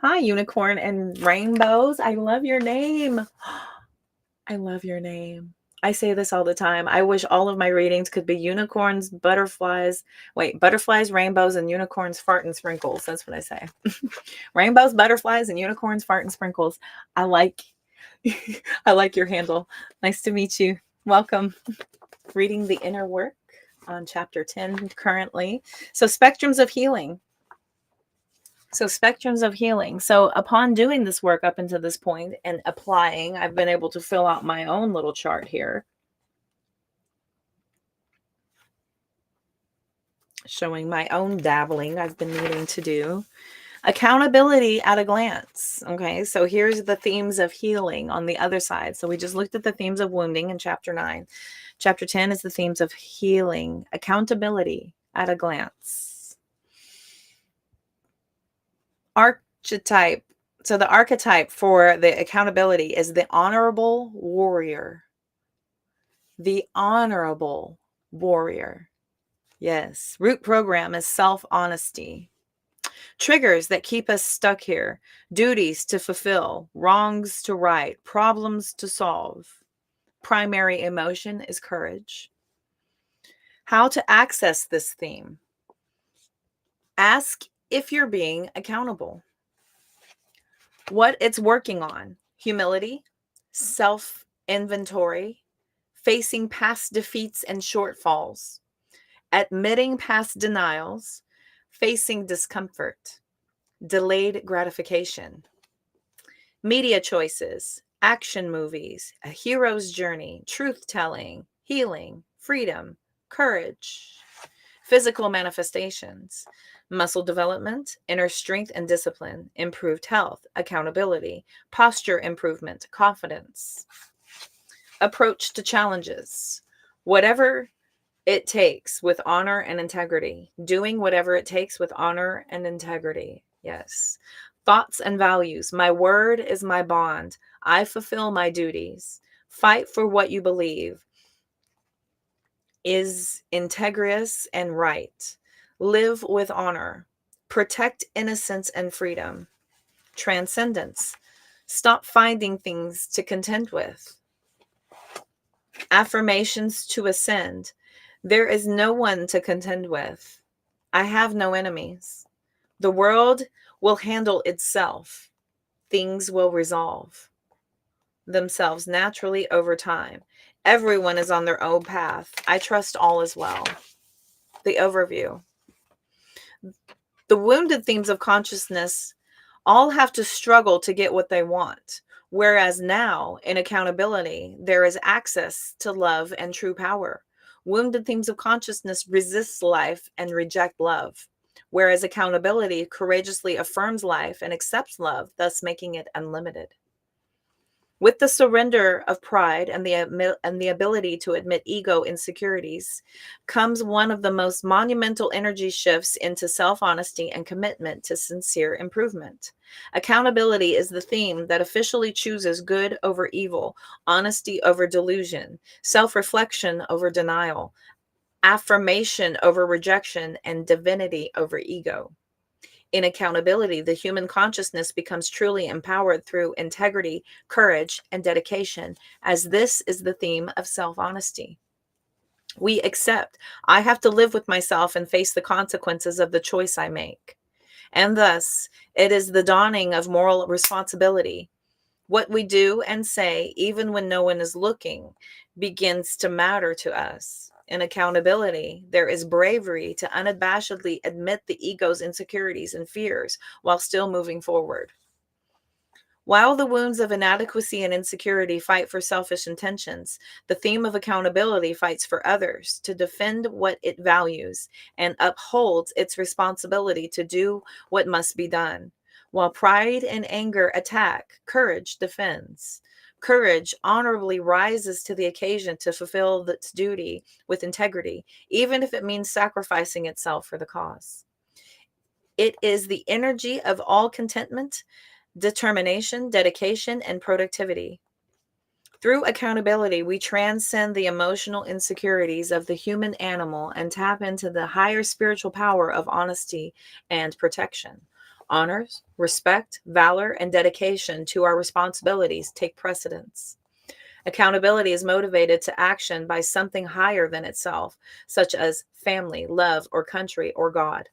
Hi, unicorn and rainbows. I love your name. I love your name. I say this all the time. I wish all of my readings could be unicorns, butterflies, rainbows, and unicorns, fart and sprinkles. That's what I say. Rainbows, butterflies, and unicorns, fart and sprinkles. I like your handle. Nice to meet you. Welcome. Reading the inner work on chapter 10 currently. So spectrums of healing. So upon doing this work up until this point and applying, I've been able to fill out my own little chart here, showing my own dabbling I've been needing to do. Accountability at a glance. Okay, so here's the themes of healing on the other side. So we just looked at the themes of wounding in chapter 9. Chapter 10 is the themes of healing. Accountability at a glance. Archetype. So the archetype for the accountability is the honorable warrior. The honorable warrior. Yes. Root program is self-honesty. Triggers that keep us stuck here. Duties to fulfill. Wrongs to right. Problems to solve. Primary emotion is courage. How to access this theme. Ask if you're being accountable. What it's working on. Humility, self-inventory, facing past defeats and shortfalls, admitting past denials, facing discomfort, delayed gratification, media choices, action movies, a hero's journey, truth-telling, healing, freedom, courage, physical manifestations, muscle development, inner strength and discipline, improved health, accountability, posture improvement, confidence, approach to challenges, whatever it takes with honor and integrity, doing whatever it takes with honor and integrity. Yes. Thoughts and values. My word is my bond. I fulfill my duties. Fight for what you believe is integrous and right. Live with honor. Protect innocence and freedom. Transcendence. Stop finding things to contend with. Affirmations to ascend. There is no one to contend with. I have no enemies. The world will handle itself. Things will resolve themselves naturally over time. Everyone is on their own path. I trust all is well. The overview. The wounded themes of consciousness all have to struggle to get what they want. Whereas now, in accountability, there is access to love and true power. Wounded themes of consciousness resist life and reject love, whereas accountability courageously affirms life and accepts love, thus making it unlimited. With the surrender of pride and the ability to admit ego insecurities comes one of the most monumental energy shifts into self-honesty and commitment to sincere improvement. Accountability is the theme that officially chooses good over evil, honesty over delusion, self-reflection over denial, affirmation over rejection, and divinity over ego. In accountability, the human consciousness becomes truly empowered through integrity, courage, and dedication, as this is the theme of self honesty. We accept I have to live with myself and face the consequences of the choice I make. And thus, it is the dawning of moral responsibility. What we do and say, even when no one is looking, begins to matter to us. In accountability, there is bravery to unabashedly admit the ego's insecurities and fears while still moving forward. While the wounds of inadequacy and insecurity fight for selfish intentions, the theme of accountability fights for others to defend what it values and upholds its responsibility to do what must be done. While pride and anger attack, courage defends. Courage honorably rises to the occasion to fulfill its duty with integrity, even if it means sacrificing itself for the cause. It is the energy of all contentment, determination, dedication, and productivity. Through accountability, we transcend the emotional insecurities of the human animal and tap into the higher spiritual power of honesty and protection. Honors, respect, valor, and dedication to our responsibilities take precedence. Accountability is motivated to action by something higher than itself, such as family, love, or country, or God.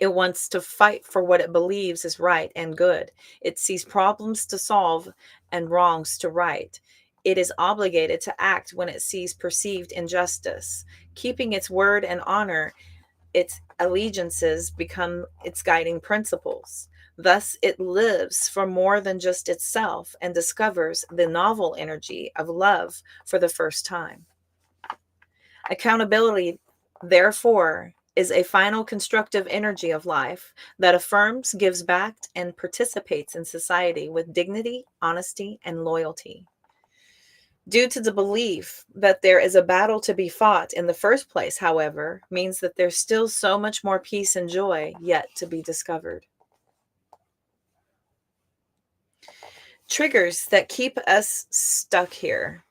It wants to fight for what it believes is right and good. It sees problems to solve and wrongs to right. It is obligated to act when it sees perceived injustice. Keeping its word and honor, its allegiances become its guiding principles. Thus, it lives for more than just itself and discovers the novel energy of love for the first time. Accountability, therefore, is a final constructive energy of life that affirms, gives back, and participates in society with dignity, honesty, and loyalty. Due to the belief that there is a battle to be fought in the first place, however, means that there's still so much more peace and joy yet to be discovered. Triggers that keep us stuck here.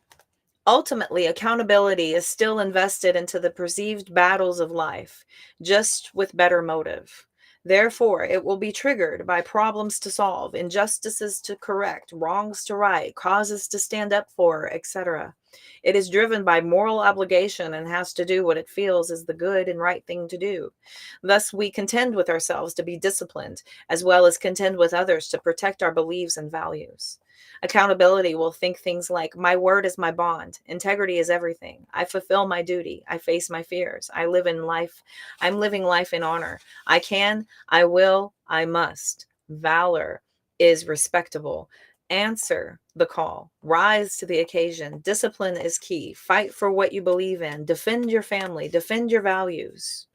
Ultimately, accountability is still invested into the perceived battles of life, just with better motive. Therefore, it will be triggered by problems to solve, injustices to correct, wrongs to right, causes to stand up for, etc. It is driven by moral obligation and has to do what it feels is the good and right thing to do. Thus, we contend with ourselves to be disciplined, as well as contend with others to protect our beliefs and values. Accountability will think things like, my word is my bond. Integrity is everything. I fulfill my duty. I face my fears. I live in life. I'm living life in honor. I can, I will, I must. Valor is respectable. Answer the call. Rise to the occasion. Discipline is key. Fight for what you believe in. Defend your family. Defend your values.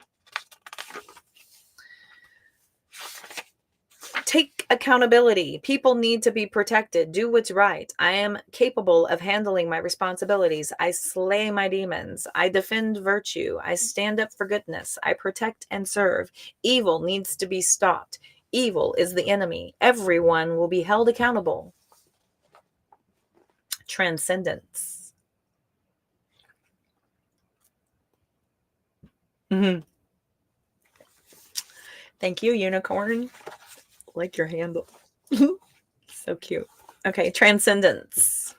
Take accountability. People need to be protected. Do what's right. I am capable of handling my responsibilities. I slay my demons. I defend virtue. I stand up for goodness. I protect and serve. Evil needs to be stopped. Evil is the enemy. Everyone will be held accountable. Transcendence. Thank you, unicorn. Like your handle. So cute. Okay, transcendence.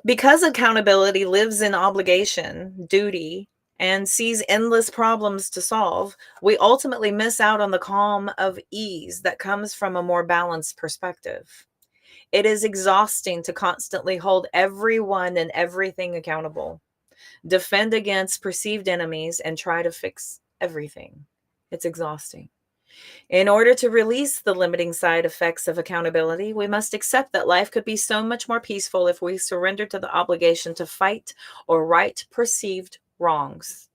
Because accountability lives in obligation, duty, and sees endless problems to solve, we ultimately miss out on the calm of ease that comes from a more balanced perspective. It is exhausting to constantly hold everyone and everything accountable, defend against perceived enemies, and try to fix everything. It's exhausting. In order to release the limiting side effects of accountability, we must accept that life could be so much more peaceful if we surrender to the obligation to fight or right perceived wrongs.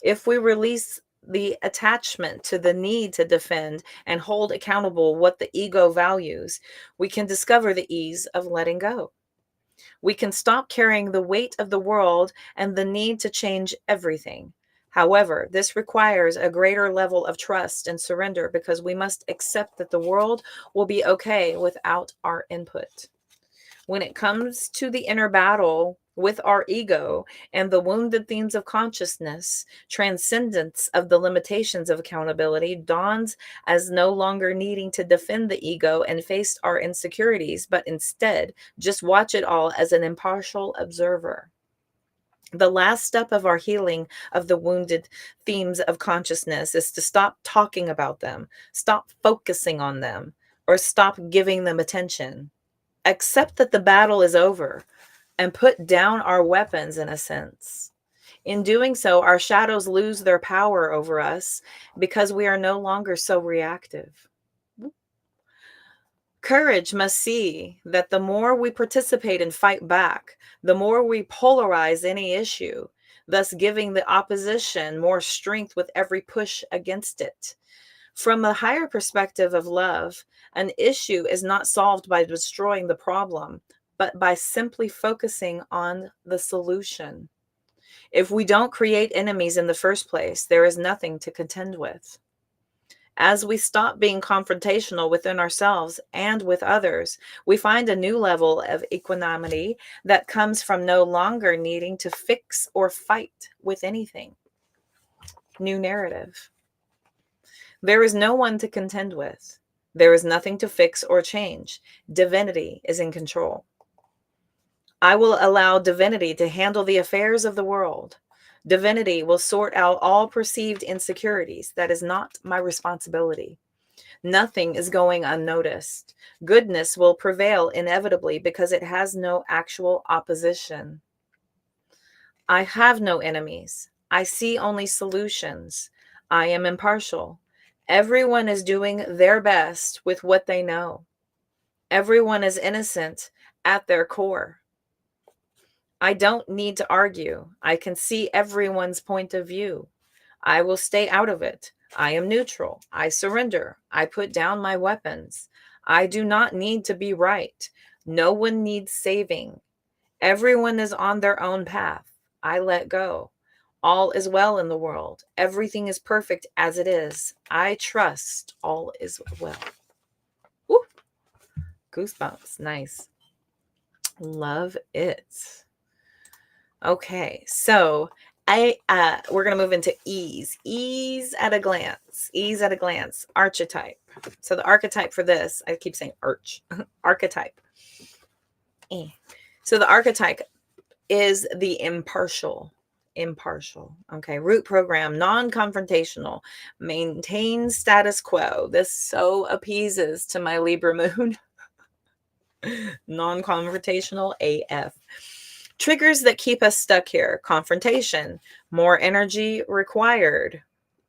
If we release the attachment to the need to defend and hold accountable what the ego values, we can discover the ease of letting go. We can stop carrying the weight of the world and the need to change everything. However, this requires a greater level of trust and surrender because we must accept that the world will be okay without our input. When it comes to the inner battle with our ego and the wounded themes of consciousness, transcendence of the limitations of accountability dawns as no longer needing to defend the ego and face our insecurities, but instead just watch it all as an impartial observer. The last step of our healing of the wounded themes of consciousness is to stop talking about them, stop focusing on them, or stop giving them attention. Accept that the battle is over and put down our weapons in a sense. In doing so, our shadows lose their power over us because we are no longer so reactive. Courage must see that the more we participate and fight back, the more we polarize any issue, thus giving the opposition more strength with every push against it. From a higher perspective of love, an issue is not solved by destroying the problem, but by simply focusing on the solution. If we don't create enemies in the first place, there is nothing to contend with. As we stop being confrontational within ourselves and with others, we find a new level of equanimity that comes from no longer needing to fix or fight with anything. New narrative. There is no one to contend with. There is nothing to fix or change. Divinity is in control. I will allow divinity to handle the affairs of the world. Divinity will sort out all perceived insecurities. That is not my responsibility. Nothing is going unnoticed. Goodness will prevail inevitably because it has no actual opposition. I have no enemies. I see only solutions. I am impartial. Everyone is doing their best with what they know. Everyone is innocent at their core. I don't need to argue. I can see everyone's point of view. I will stay out of it. I am neutral. I surrender. I put down my weapons. I do not need to be right. No one needs saving. Everyone is on their own path. I let go. All is well in the world. Everything is perfect as it is. I trust all is well. Woo! Goosebumps. Nice. Love it. Okay, so we're gonna move into ease. Ease at a glance. Ease at a glance. Archetype. So the archetype for this, I keep saying archetype. So the archetype is the impartial. Okay, root program, non-confrontational, maintain status quo. This so appeases to my Libra moon. Non-confrontational AF. Triggers that keep us stuck here: confrontation, more energy required,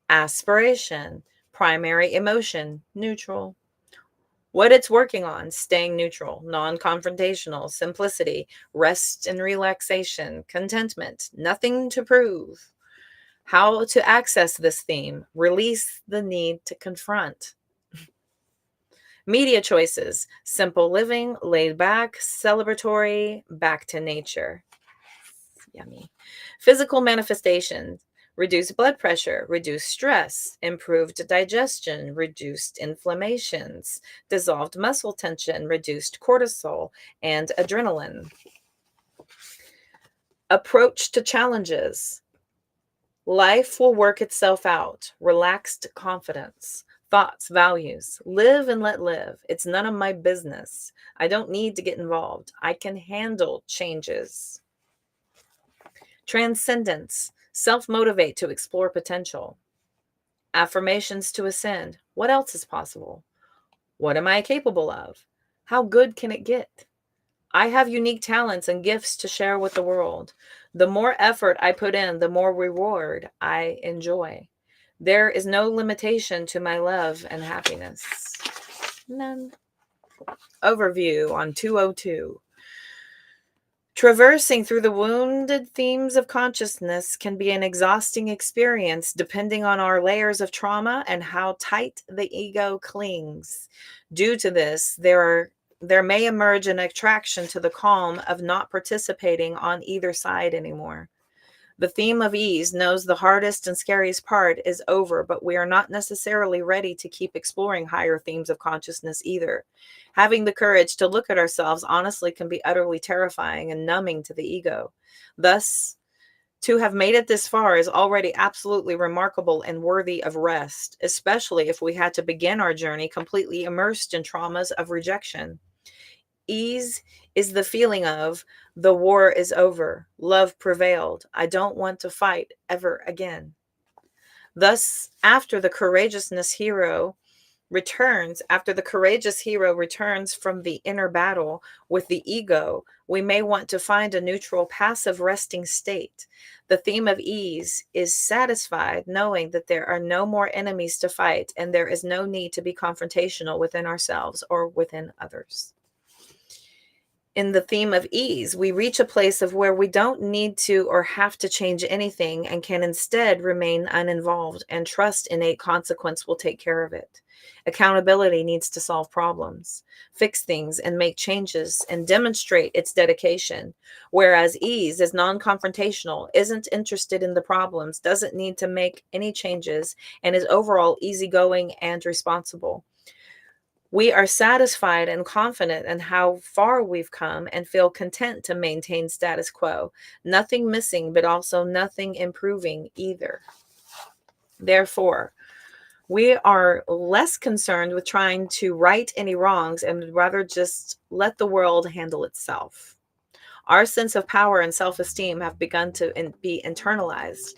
aspiration, primary emotion, neutral. What it's working on: staying neutral, non-confrontational, simplicity, rest and relaxation, contentment, nothing to prove. How to access this theme: release the need to confront. Media choices: simple living, laid back, celebratory, back to nature. Yummy. Physical manifestations: reduced blood pressure, reduced stress, improved digestion, reduced inflammations, dissolved muscle tension, reduced cortisol and adrenaline. Approach to challenges: life will work itself out, relaxed confidence. Thoughts, values, live and let live. It's none of my business. I don't need to get involved. I can handle changes. Transcendence: self-motivate to explore potential. Affirmations to ascend: what else is possible? What am I capable of? How good can it get? I have unique talents and gifts to share with the world. The more effort I put in, the more reward I enjoy. There is no limitation to my love and happiness. None. Overview on 202. Traversing through the wounded themes of consciousness can be an exhausting experience depending on our layers of trauma and how tight the ego clings. Due to this, there may emerge an attraction to the calm of not participating on either side anymore. The theme of ease knows the hardest and scariest part is over, but we are not necessarily ready to keep exploring higher themes of consciousness either. Having the courage to look at ourselves honestly can be utterly terrifying and numbing to the ego. Thus, to have made it this far is already absolutely remarkable and worthy of rest, especially if we had to begin our journey completely immersed in traumas of rejection. Ease is the feeling of the war is over, love prevailed, I don't want to fight ever again. Thus, after the courageous hero returns from the inner battle with the ego, we may want to find a neutral, passive resting state. The theme of ease is satisfied knowing that there are no more enemies to fight and there is no need to be confrontational within ourselves or within others. In the theme of ease, we reach a place of where we don't need to or have to change anything and can instead remain uninvolved and trust innate consequence will take care of it. Accountability needs to solve problems, fix things, and make changes and demonstrate its dedication. Whereas ease is non-confrontational, isn't interested in the problems, doesn't need to make any changes, and is overall easygoing and responsible. We are satisfied and confident in how far we've come and feel content to maintain status quo. Nothing missing, but also nothing improving either. Therefore, we are less concerned with trying to right any wrongs and would rather just let the world handle itself. Our sense of power and self-esteem have begun to be internalized,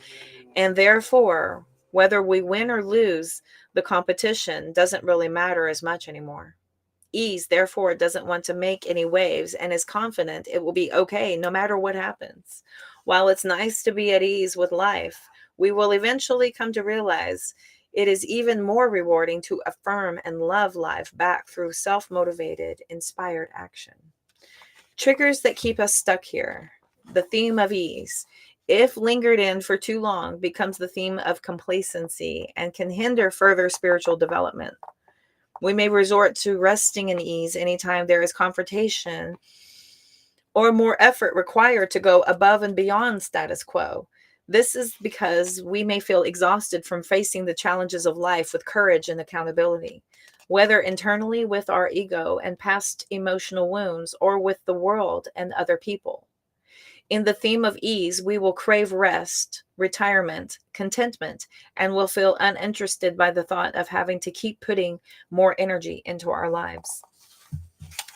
and therefore, whether we win or lose, the competition doesn't really matter as much anymore. Ease, therefore, doesn't want to make any waves and is confident it will be okay no matter what happens. While it's nice to be at ease with life, we will eventually come to realize it is even more rewarding to affirm and love life back through self-motivated, inspired action. Triggers that keep us stuck here. The theme of ease, if lingered in for too long, becomes the theme of complacency and can hinder further spiritual development. We may resort to resting in ease anytime there is confrontation or more effort required to go above and beyond status quo. This is because we may feel exhausted from facing the challenges of life with courage and accountability, whether internally with our ego and past emotional wounds or with the world and other people. In the theme of ease, we will crave rest, retirement, contentment, and will feel uninterested by the thought of having to keep putting more energy into our lives.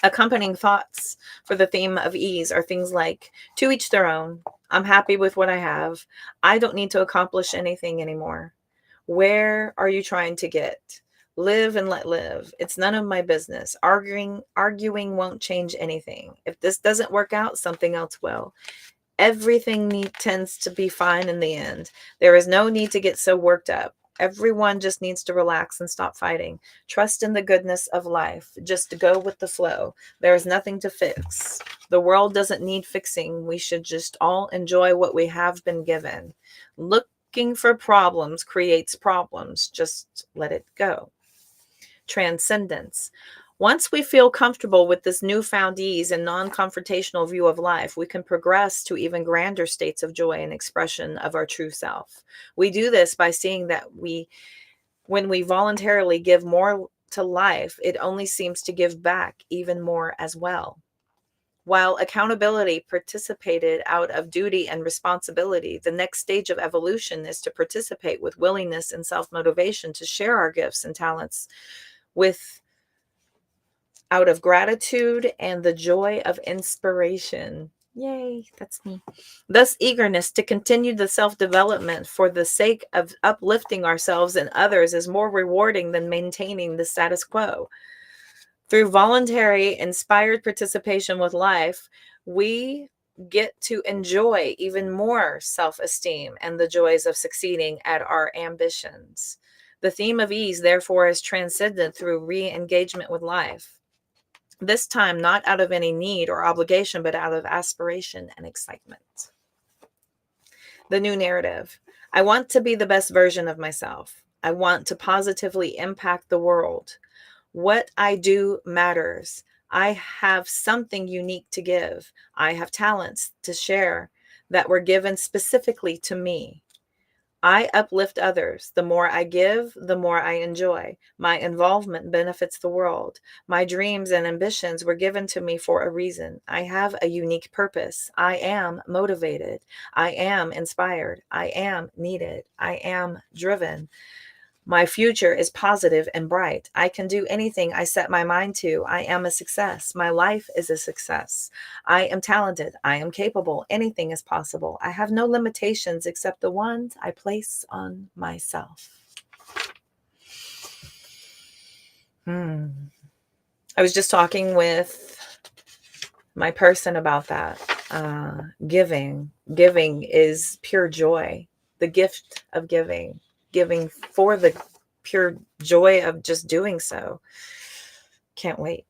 Accompanying thoughts for the theme of ease are things like, to each their own, I'm happy with what I have, I don't need to accomplish anything anymore. Where are you trying to get? Live and let live. It's none of my business. Arguing won't change anything. If this doesn't work out, something else will. Everything tends to be fine in the end. There is no need to get so worked up. Everyone just needs to relax and stop fighting. Trust in the goodness of life. Just go with the flow. There is nothing to fix. The world doesn't need fixing. We should just all enjoy what we have been given. Looking for problems creates problems. Just let it go. Transcendence. Once we feel comfortable with this newfound ease and non-confrontational view of life, we can progress to even grander states of joy and expression of our true self. We do this by seeing that when we voluntarily give more to life, it only seems to give back even more as well. While accountability participated out of duty and responsibility, the next stage of evolution is to participate with willingness and self-motivation to share our gifts and talents out of gratitude and the joy of inspiration. Yay, that's me. Thus, eagerness to continue the self-development for the sake of uplifting ourselves and others is more rewarding than maintaining the status quo. Through voluntary, inspired participation with life, we get to enjoy even more self-esteem and the joys of succeeding at our ambitions. The theme of ease, therefore, is transcended through re-engagement with life. This time, not out of any need or obligation, but out of aspiration and excitement. The new narrative. I want to be the best version of myself. I want to positively impact the world. What I do matters. I have something unique to give. I have talents to share that were given specifically to me. I uplift others. The more I give, the more I enjoy. My involvement benefits the world. My dreams and ambitions were given to me for a reason. I have a unique purpose. I am motivated. I am inspired. I am needed. I am driven. My future is positive and bright. I can do anything I set my mind to. I am a success. My life is a success. I am talented. I am capable. Anything is possible. I have no limitations except the ones I place on myself. I was just talking with my person about that. Giving is pure joy. The gift of giving for the pure joy of just doing so. Can't wait.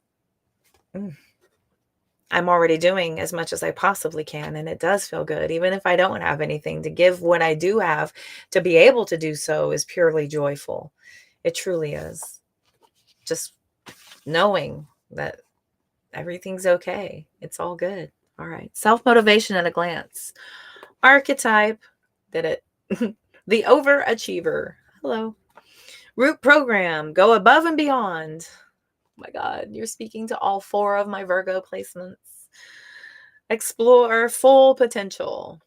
I'm already doing as much as I possibly can, and it does feel good. Even if I don't have anything to give, what I do have to be able to do so is purely joyful. It truly is. Just knowing that everything's okay. It's all good. All right. Self-motivation at a glance. Archetype. Did it. The overachiever. Hello. Root program. Go above and beyond. Oh my God, you're speaking to all 4 of my Virgo placements. Explore full potential.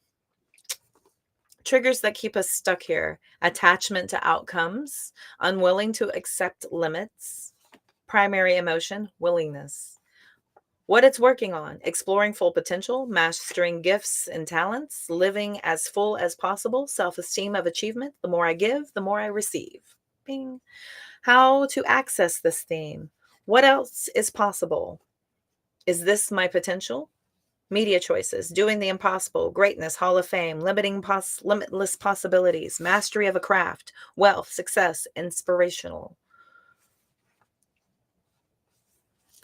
Triggers that keep us stuck here. Attachment to outcomes. Unwilling to accept limits. Primary emotion, willingness. What it's working on. Exploring full potential. Mastering gifts and talents. Living as full as possible. Self-esteem of achievement. The more I give, the more I receive. Bing. How to access this theme. What else is possible? Is this my potential? Media choices, doing the impossible, greatness, Hall of Fame, limitless possibilities, mastery of a craft, wealth, success, inspirational.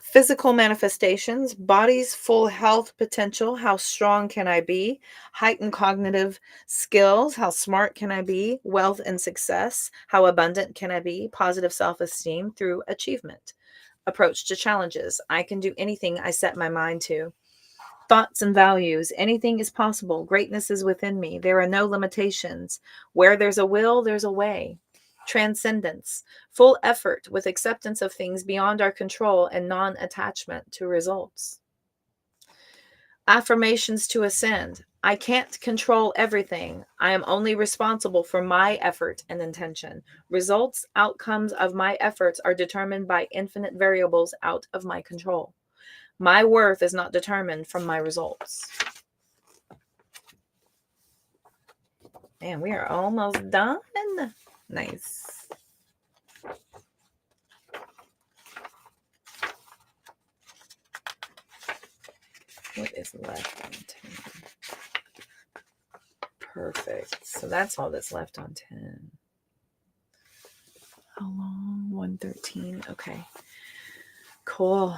Physical manifestations, body's full health potential, how strong can I be? Heightened cognitive skills, how smart can I be? Wealth and success, how abundant can I be? Positive self-esteem through achievement. Approach to challenges, I can do anything I set my mind to. Thoughts and values, anything is possible. Greatness is within me. There are no limitations. Where there's a will, there's a way. Transcendence, full effort with acceptance of things beyond our control and non-attachment to results. Affirmations to ascend. I can't control everything. I am only responsible for my effort and intention. Results, outcomes of my efforts are determined by infinite variables out of my control. My worth is not determined from my results. Man, we are almost done. Nice. What is left on 10? Perfect. So that's all that's left on 10. How long? 113. Okay. Cool.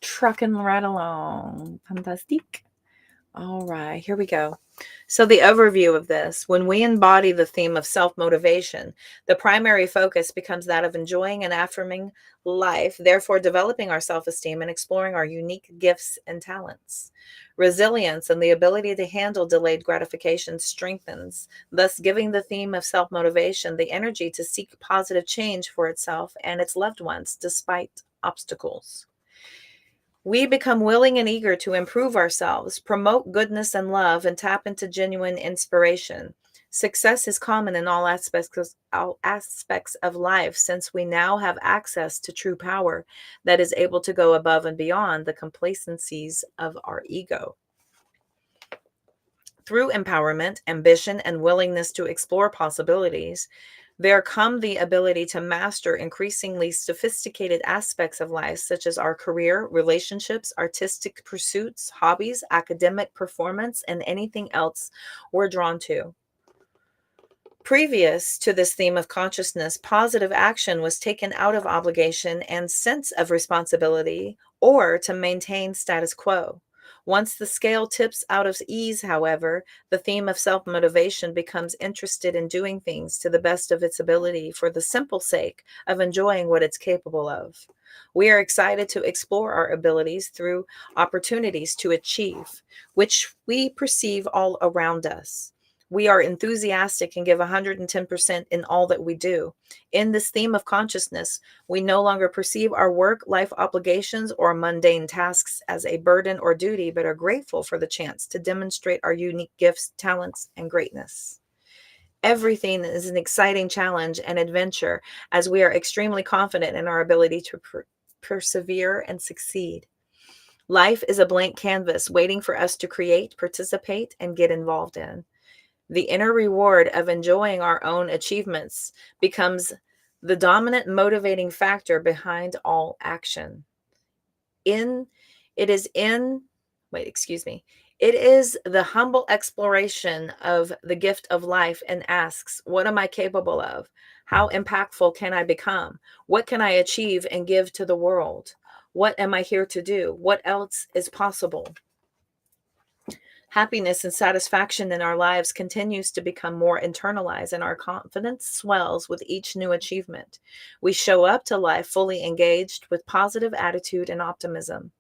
Trucking right along. Fantastic. All right, here we go. So the overview of this, when we embody the theme of self-motivation, the primary focus becomes that of enjoying and affirming life, therefore developing our self-esteem and exploring our unique gifts and talents. Resilience and the ability to handle delayed gratification strengthens, thus giving the theme of self-motivation the energy to seek positive change for itself and its loved ones despite obstacles. We become willing and eager to improve ourselves, promote goodness and love, and tap into genuine inspiration. Success is common in all aspects of life, since we now have access to true power that is able to go above and beyond the complacencies of our ego. Through empowerment, ambition, and willingness to explore possibilities, There come the ability to master increasingly sophisticated aspects of life, such as our career, relationships, artistic pursuits, hobbies, academic performance, and anything else we're drawn to. Previous to this theme of consciousness, positive action was taken out of obligation and sense of responsibility or to maintain status quo. Once the scale tips out of ease, however, the theme of self motivation becomes interested in doing things to the best of its ability for the simple sake of enjoying what it's capable of. We are excited to explore our abilities through opportunities to achieve, which we perceive all around us. We are enthusiastic and give 110% in all that we do. In this theme of consciousness, we no longer perceive our work, life obligations, or mundane tasks as a burden or duty, but are grateful for the chance to demonstrate our unique gifts, talents, and greatness. Everything is an exciting challenge and adventure as we are extremely confident in our ability to persevere and succeed. Life is a blank canvas waiting for us to create, participate, and get involved in. The inner reward of enjoying our own achievements becomes the dominant motivating factor behind all action. In it is in wait, excuse me. It is the humble exploration of the gift of life and asks, what am I capable of? How impactful can I become? What can I achieve and give to the world? What am I here to do? What else is possible? Happiness and satisfaction in our lives continues to become more internalized, and our confidence swells with each new achievement. We show up to life fully engaged with positive attitude and optimism.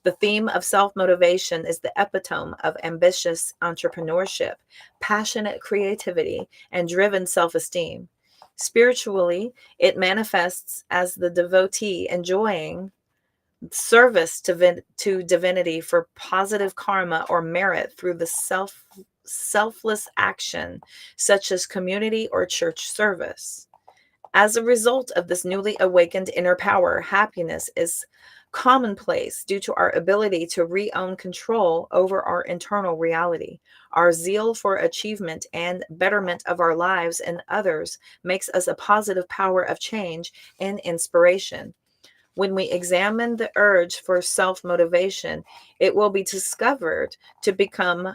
The theme of self motivation is the epitome of ambitious entrepreneurship, passionate creativity, and driven self esteem. Spiritually, it manifests as the devotee enjoying service to divinity for positive karma or merit through the selfless action such as community or church service. As a result of this newly awakened inner power, happiness is commonplace due to our ability to re-own control over our internal reality. Our zeal for achievement and betterment of our lives and others makes us a positive power of change and inspiration. When we examine the urge for self motivation, it will be discovered to be coming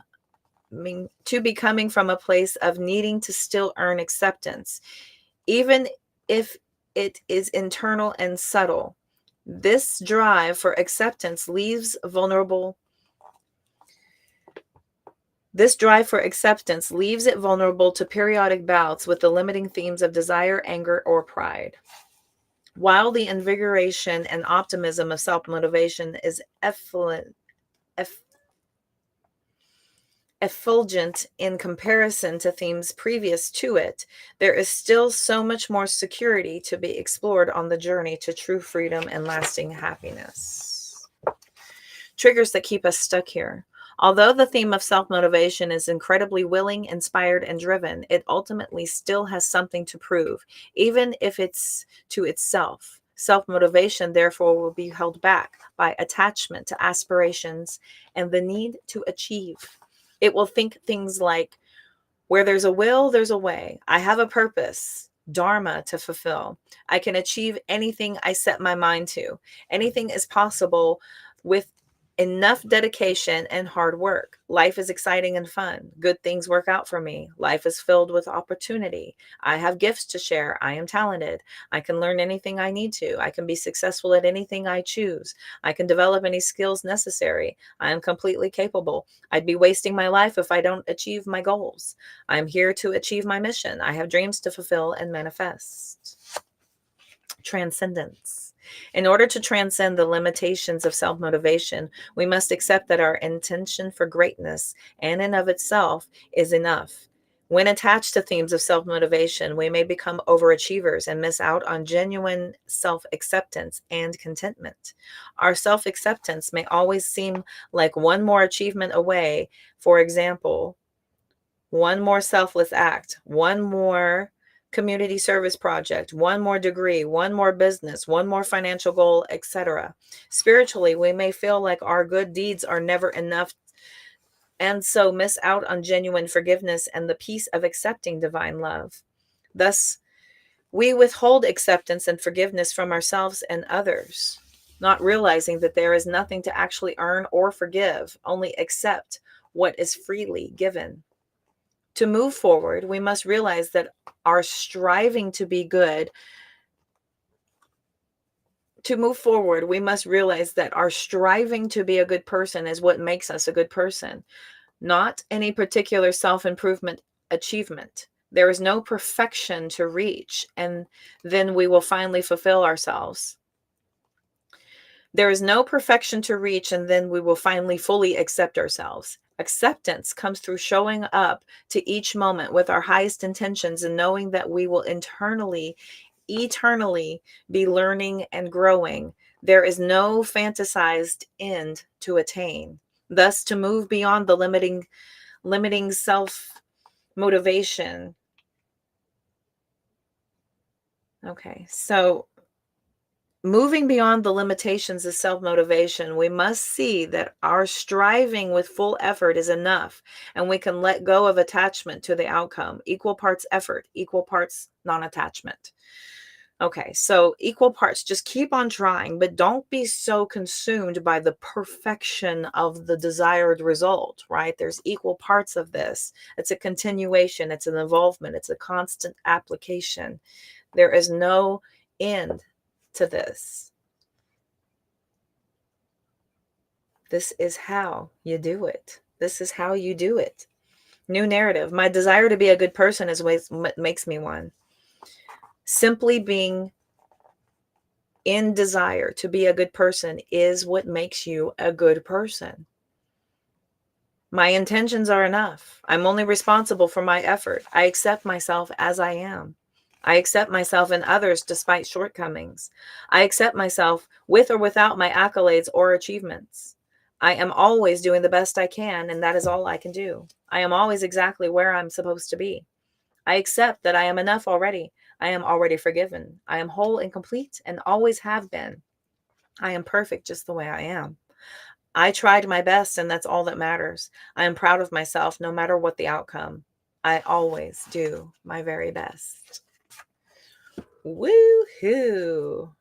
from a place of needing to still earn acceptance, even if it is internal and subtle. This drive for acceptance leaves vulnerable. This drive for acceptance leaves it vulnerable to periodic bouts with the limiting themes of desire, anger, or pride. While the invigoration and optimism of self motivation is effulgent in comparison to themes previous to it, there is still so much more security to be explored on the journey to true freedom and lasting happiness. Triggers that keep us stuck here. Although the theme of self motivation is incredibly willing, inspired, and driven, it ultimately still has something to prove, even if it's to itself. Self motivation, therefore, will be held back by attachment to aspirations and the need to achieve. It will think things like, where there's a will, there's a way. I have a purpose, dharma to fulfill. I can achieve anything I set my mind to. Anything is possible with enough dedication and hard work. Life is exciting and fun. Good things work out for me. Life is filled with opportunity. I have gifts to share. I am talented. I can learn anything I need to. I can be successful at anything I choose. I can develop any skills necessary. I am completely capable. I'd be wasting my life if I don't achieve my goals. I am here to achieve my mission. I have dreams to fulfill and manifest. Transcendence. In order to transcend the limitations of self motivation, we must accept that our intention for greatness and in of itself is enough. When attached to themes of self motivation, we may become overachievers and miss out on genuine self acceptance and contentment. Our self acceptance may always seem like one more achievement away. For example, one more selfless act, one more community service project, one more degree, one more business, one more financial goal, etc. Spiritually, we may feel like our good deeds are never enough and so miss out on genuine forgiveness and the peace of accepting divine love. Thus, We withhold acceptance and forgiveness from ourselves and others, not realizing that there is nothing to actually earn or forgive, only accept what is freely given. To move forward, we must realize that our striving to be good, to move forward, we must realize that our striving to be a good person is what makes us a good person, not any particular self-improvement achievement. There is no perfection to reach, and then we will finally fulfill ourselves. There is no perfection to reach, and then we will finally fully accept ourselves. Acceptance comes through showing up to each moment with our highest intentions and knowing that we will eternally be learning and growing. There is no fantasized end to attain. Thus, to move beyond the limiting self motivation. Okay, so moving beyond the limitations of self motivation, we must see that our striving with full effort is enough, and we can let go of attachment to the outcome. Equal parts effort, equal parts non attachment. Okay, so equal parts, just keep on trying, but don't be so consumed by the perfection of the desired result, right? There's equal parts of this. It's a continuation, it's an involvement, it's a constant application. There is no end to this. This is how you do it. This is how you do it. New narrative. My desire to be a good person is what makes me one. Simply being in desire to be a good person is what makes you a good person. My intentions are enough. I'm only responsible for my effort. I accept myself as I am. I accept myself and others despite shortcomings. I accept myself with or without my accolades or achievements. I am always doing the best I can, and that is all I can do. I am always exactly where I'm supposed to be. I accept that I am enough already. I am already forgiven. I am whole and complete and always have been. I am perfect just the way I am. I tried my best, and that's all that matters. I am proud of myself no matter what the outcome. I always do my very best. Woohoo!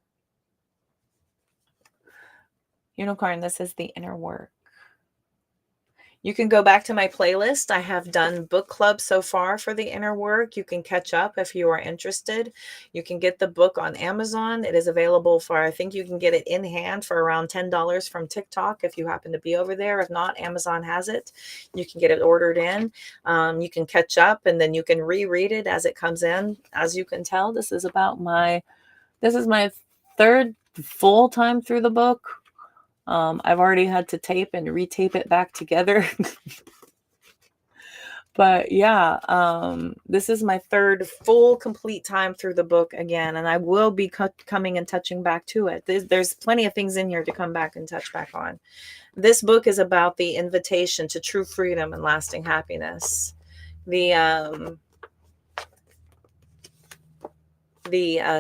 Unicorn, this is the inner work. You can go back to my playlist. I have done book club so far for the inner work. You can catch up if you are interested. You can get the book on Amazon. It is available for, I think you can get it in hand for around $10 from TikTok if you happen to be over there. If not, Amazon has it. You can get it ordered in. You can catch up and then you can reread it as it comes in. As you can tell, this is my third full time through the book. I've already had to tape and retape it back together. But yeah, this is my third full complete time through the book again, and I will be coming and touching back to it. There's plenty of things in here to come back and touch back on. This book is about the invitation to true freedom and lasting happiness. The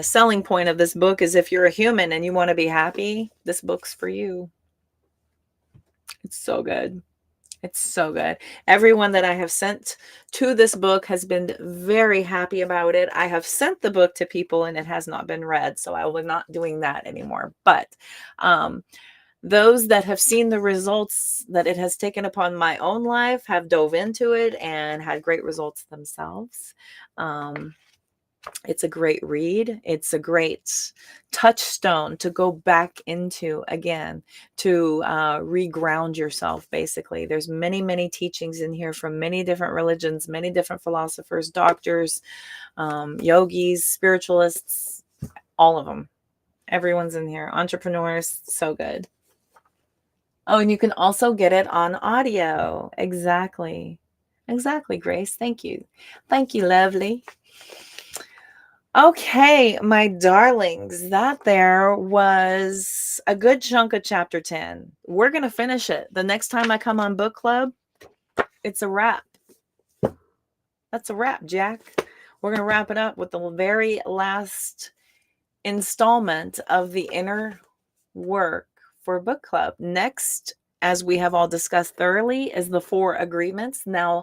selling point of this book is if you're a human and you want to be happy, this book's for you. It's so good. It's so good. Everyone that I have sent to this book has been very happy about it. I have sent the book to people and it has not been read, so I will not doing that anymore. But those that have seen the results that it has taken upon my own life have dove into it and had great results themselves. It's a great read. It's a great touchstone to go back into again, to reground yourself, basically. There's many teachings in here from many different religions, many different philosophers, doctors, yogis, spiritualists, all of them. Everyone's in here. Entrepreneurs, so good. Oh, and you can also get it on audio. Exactly, Grace. Thank you. Thank you, lovely. Okay, my darlings, that there was a good chunk of chapter 10. We're going to finish it. The next time I come on book club, it's a wrap. That's a wrap, Jack. We're going to wrap it up with the very last installment of the inner work for book club. Next, as we have all discussed thoroughly, is the 4 agreements. Now,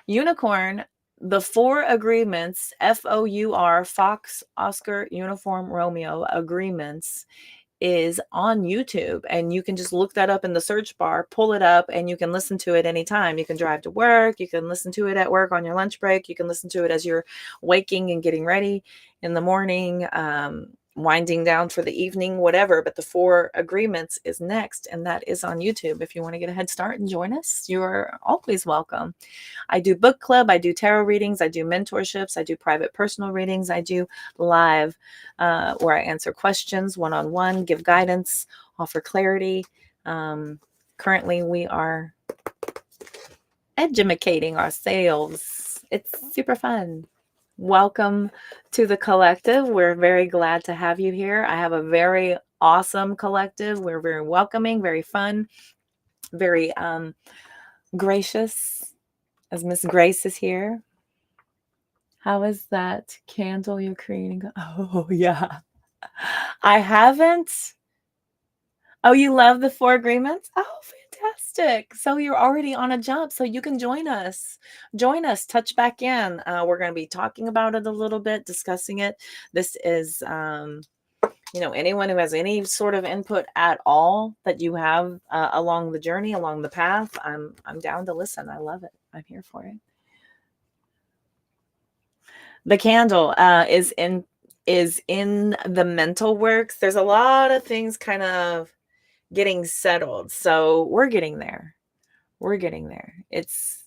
Unicorn, The Four Agreements, FOUR, Fox, Oscar, Uniform, Romeo, Agreements, is on YouTube, and you can just look that up in the search bar, pull it up, and you can listen to it anytime. You can drive to work, you can listen to it at work on your lunch break, you can listen to it as you're waking and getting ready in the morning, winding down for the evening, whatever. But the Four Agreements is next, and that is on YouTube. If you want to get a head start and join us, you're always welcome. I do book club, I do tarot readings, I do mentorships, I do private personal readings, I do live where I answer questions one-on-one, give guidance, offer clarity. Currently, we are educating ourselves. It's super fun. Welcome to the collective. We're very glad to have you here. I have a very awesome collective. We're very welcoming, very fun, very gracious, as Miss Grace is here. How is that candle you're creating? Oh, yeah. I haven't. Oh, you love the Four Agreements? Oh, fantastic. So you're already on a jump, so you can join us. Join us, touch back in. We're going to be talking about it a little bit, discussing it. This is, anyone who has any sort of input at all that you have along the journey, along the path, I'm down to listen. I love it. I'm here for it. The candle is in the mental works. There's a lot of things kind of getting settled, so we're getting there. It's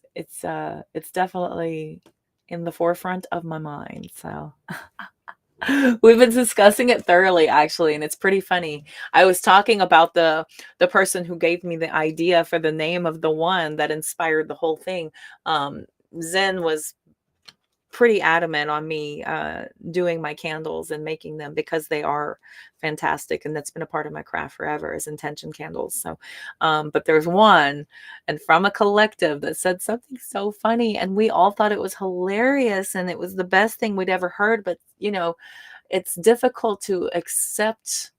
definitely in the forefront of my mind. So we've been discussing it thoroughly, actually, and it's pretty funny. I was talking about the person who gave me the idea for the name of the one that inspired the whole thing. Zen was pretty adamant on me doing my candles and making them, because they are fantastic, and that's been a part of my craft forever, is intention candles. So but there's one, and from a collective, that said something so funny, and we all thought it was hilarious, and it was the best thing we'd ever heard. But it's difficult to accept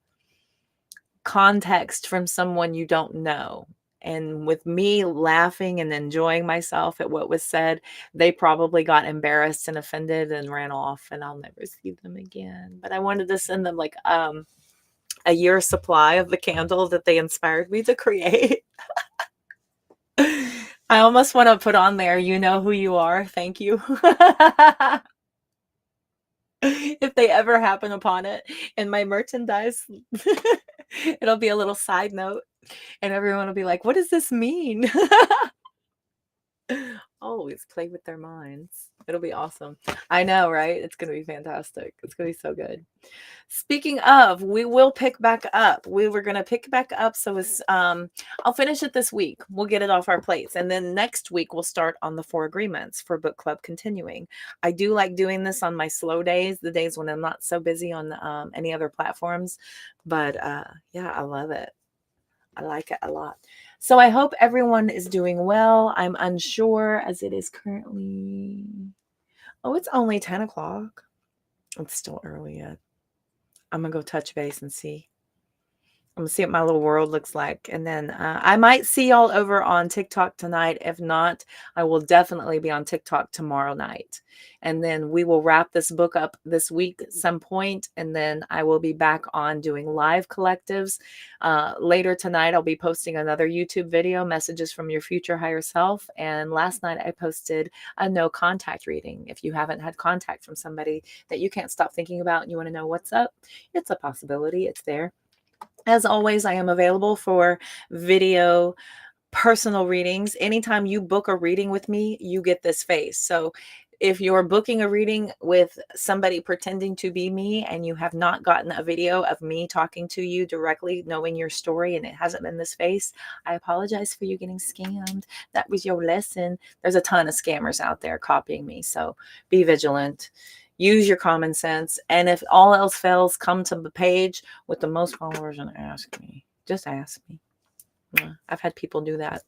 context from someone you don't know. And with me laughing and enjoying myself at what was said, they probably got embarrassed and offended and ran off, and I'll never see them again. But I wanted to send them like a year's supply of the candle that they inspired me to create. I almost want to put on there, "You know who you are. Thank you." If they ever happen upon it in my merchandise, it'll be a little side note. And everyone will be like, "What does this mean?" Always play with their minds. It'll be awesome. I know, right? It's going to be fantastic. It's going to be so good. Speaking of, we will pick back up. We were going to pick back up. So I'll finish it this week. We'll get it off our plates. And then next week, we'll start on the Four Agreements for book club continuing. I do like doing this on my slow days, the days when I'm not so busy on any other platforms. But yeah, I love it. I like it a lot. So I hope everyone is doing well. I'm unsure, as it is currently, it's only 10 o'clock. It's still early yet. I'm going to go touch base and see. I'm going to see what my little world looks like. And then I might see y'all over on TikTok tonight. If not, I will definitely be on TikTok tomorrow night. And then we will wrap this book up this week at some point. And then I will be back on doing live collectives. Later tonight, I'll be posting another YouTube video, Messages from Your Future Higher Self. And last night, I posted a no contact reading. If you haven't had contact from somebody that you can't stop thinking about and you want to know what's up, it's a possibility. It's there. As always, I am available for video personal readings. Anytime you book a reading with me, you get this face. So if you're booking a reading with somebody pretending to be me and you have not gotten a video of me talking to you directly, knowing your story, and it hasn't been this face, I apologize for you getting scammed. That was your lesson. There's a ton of scammers out there copying me. So be vigilant. Use your common sense. And if all else fails, come to the page with the most followers and ask me. Just ask me. I've had people do that.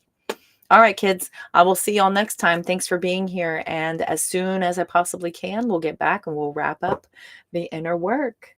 All right, kids. I will see y'all next time. Thanks for being here. And as soon as I possibly can, we'll get back and we'll wrap up the inner work.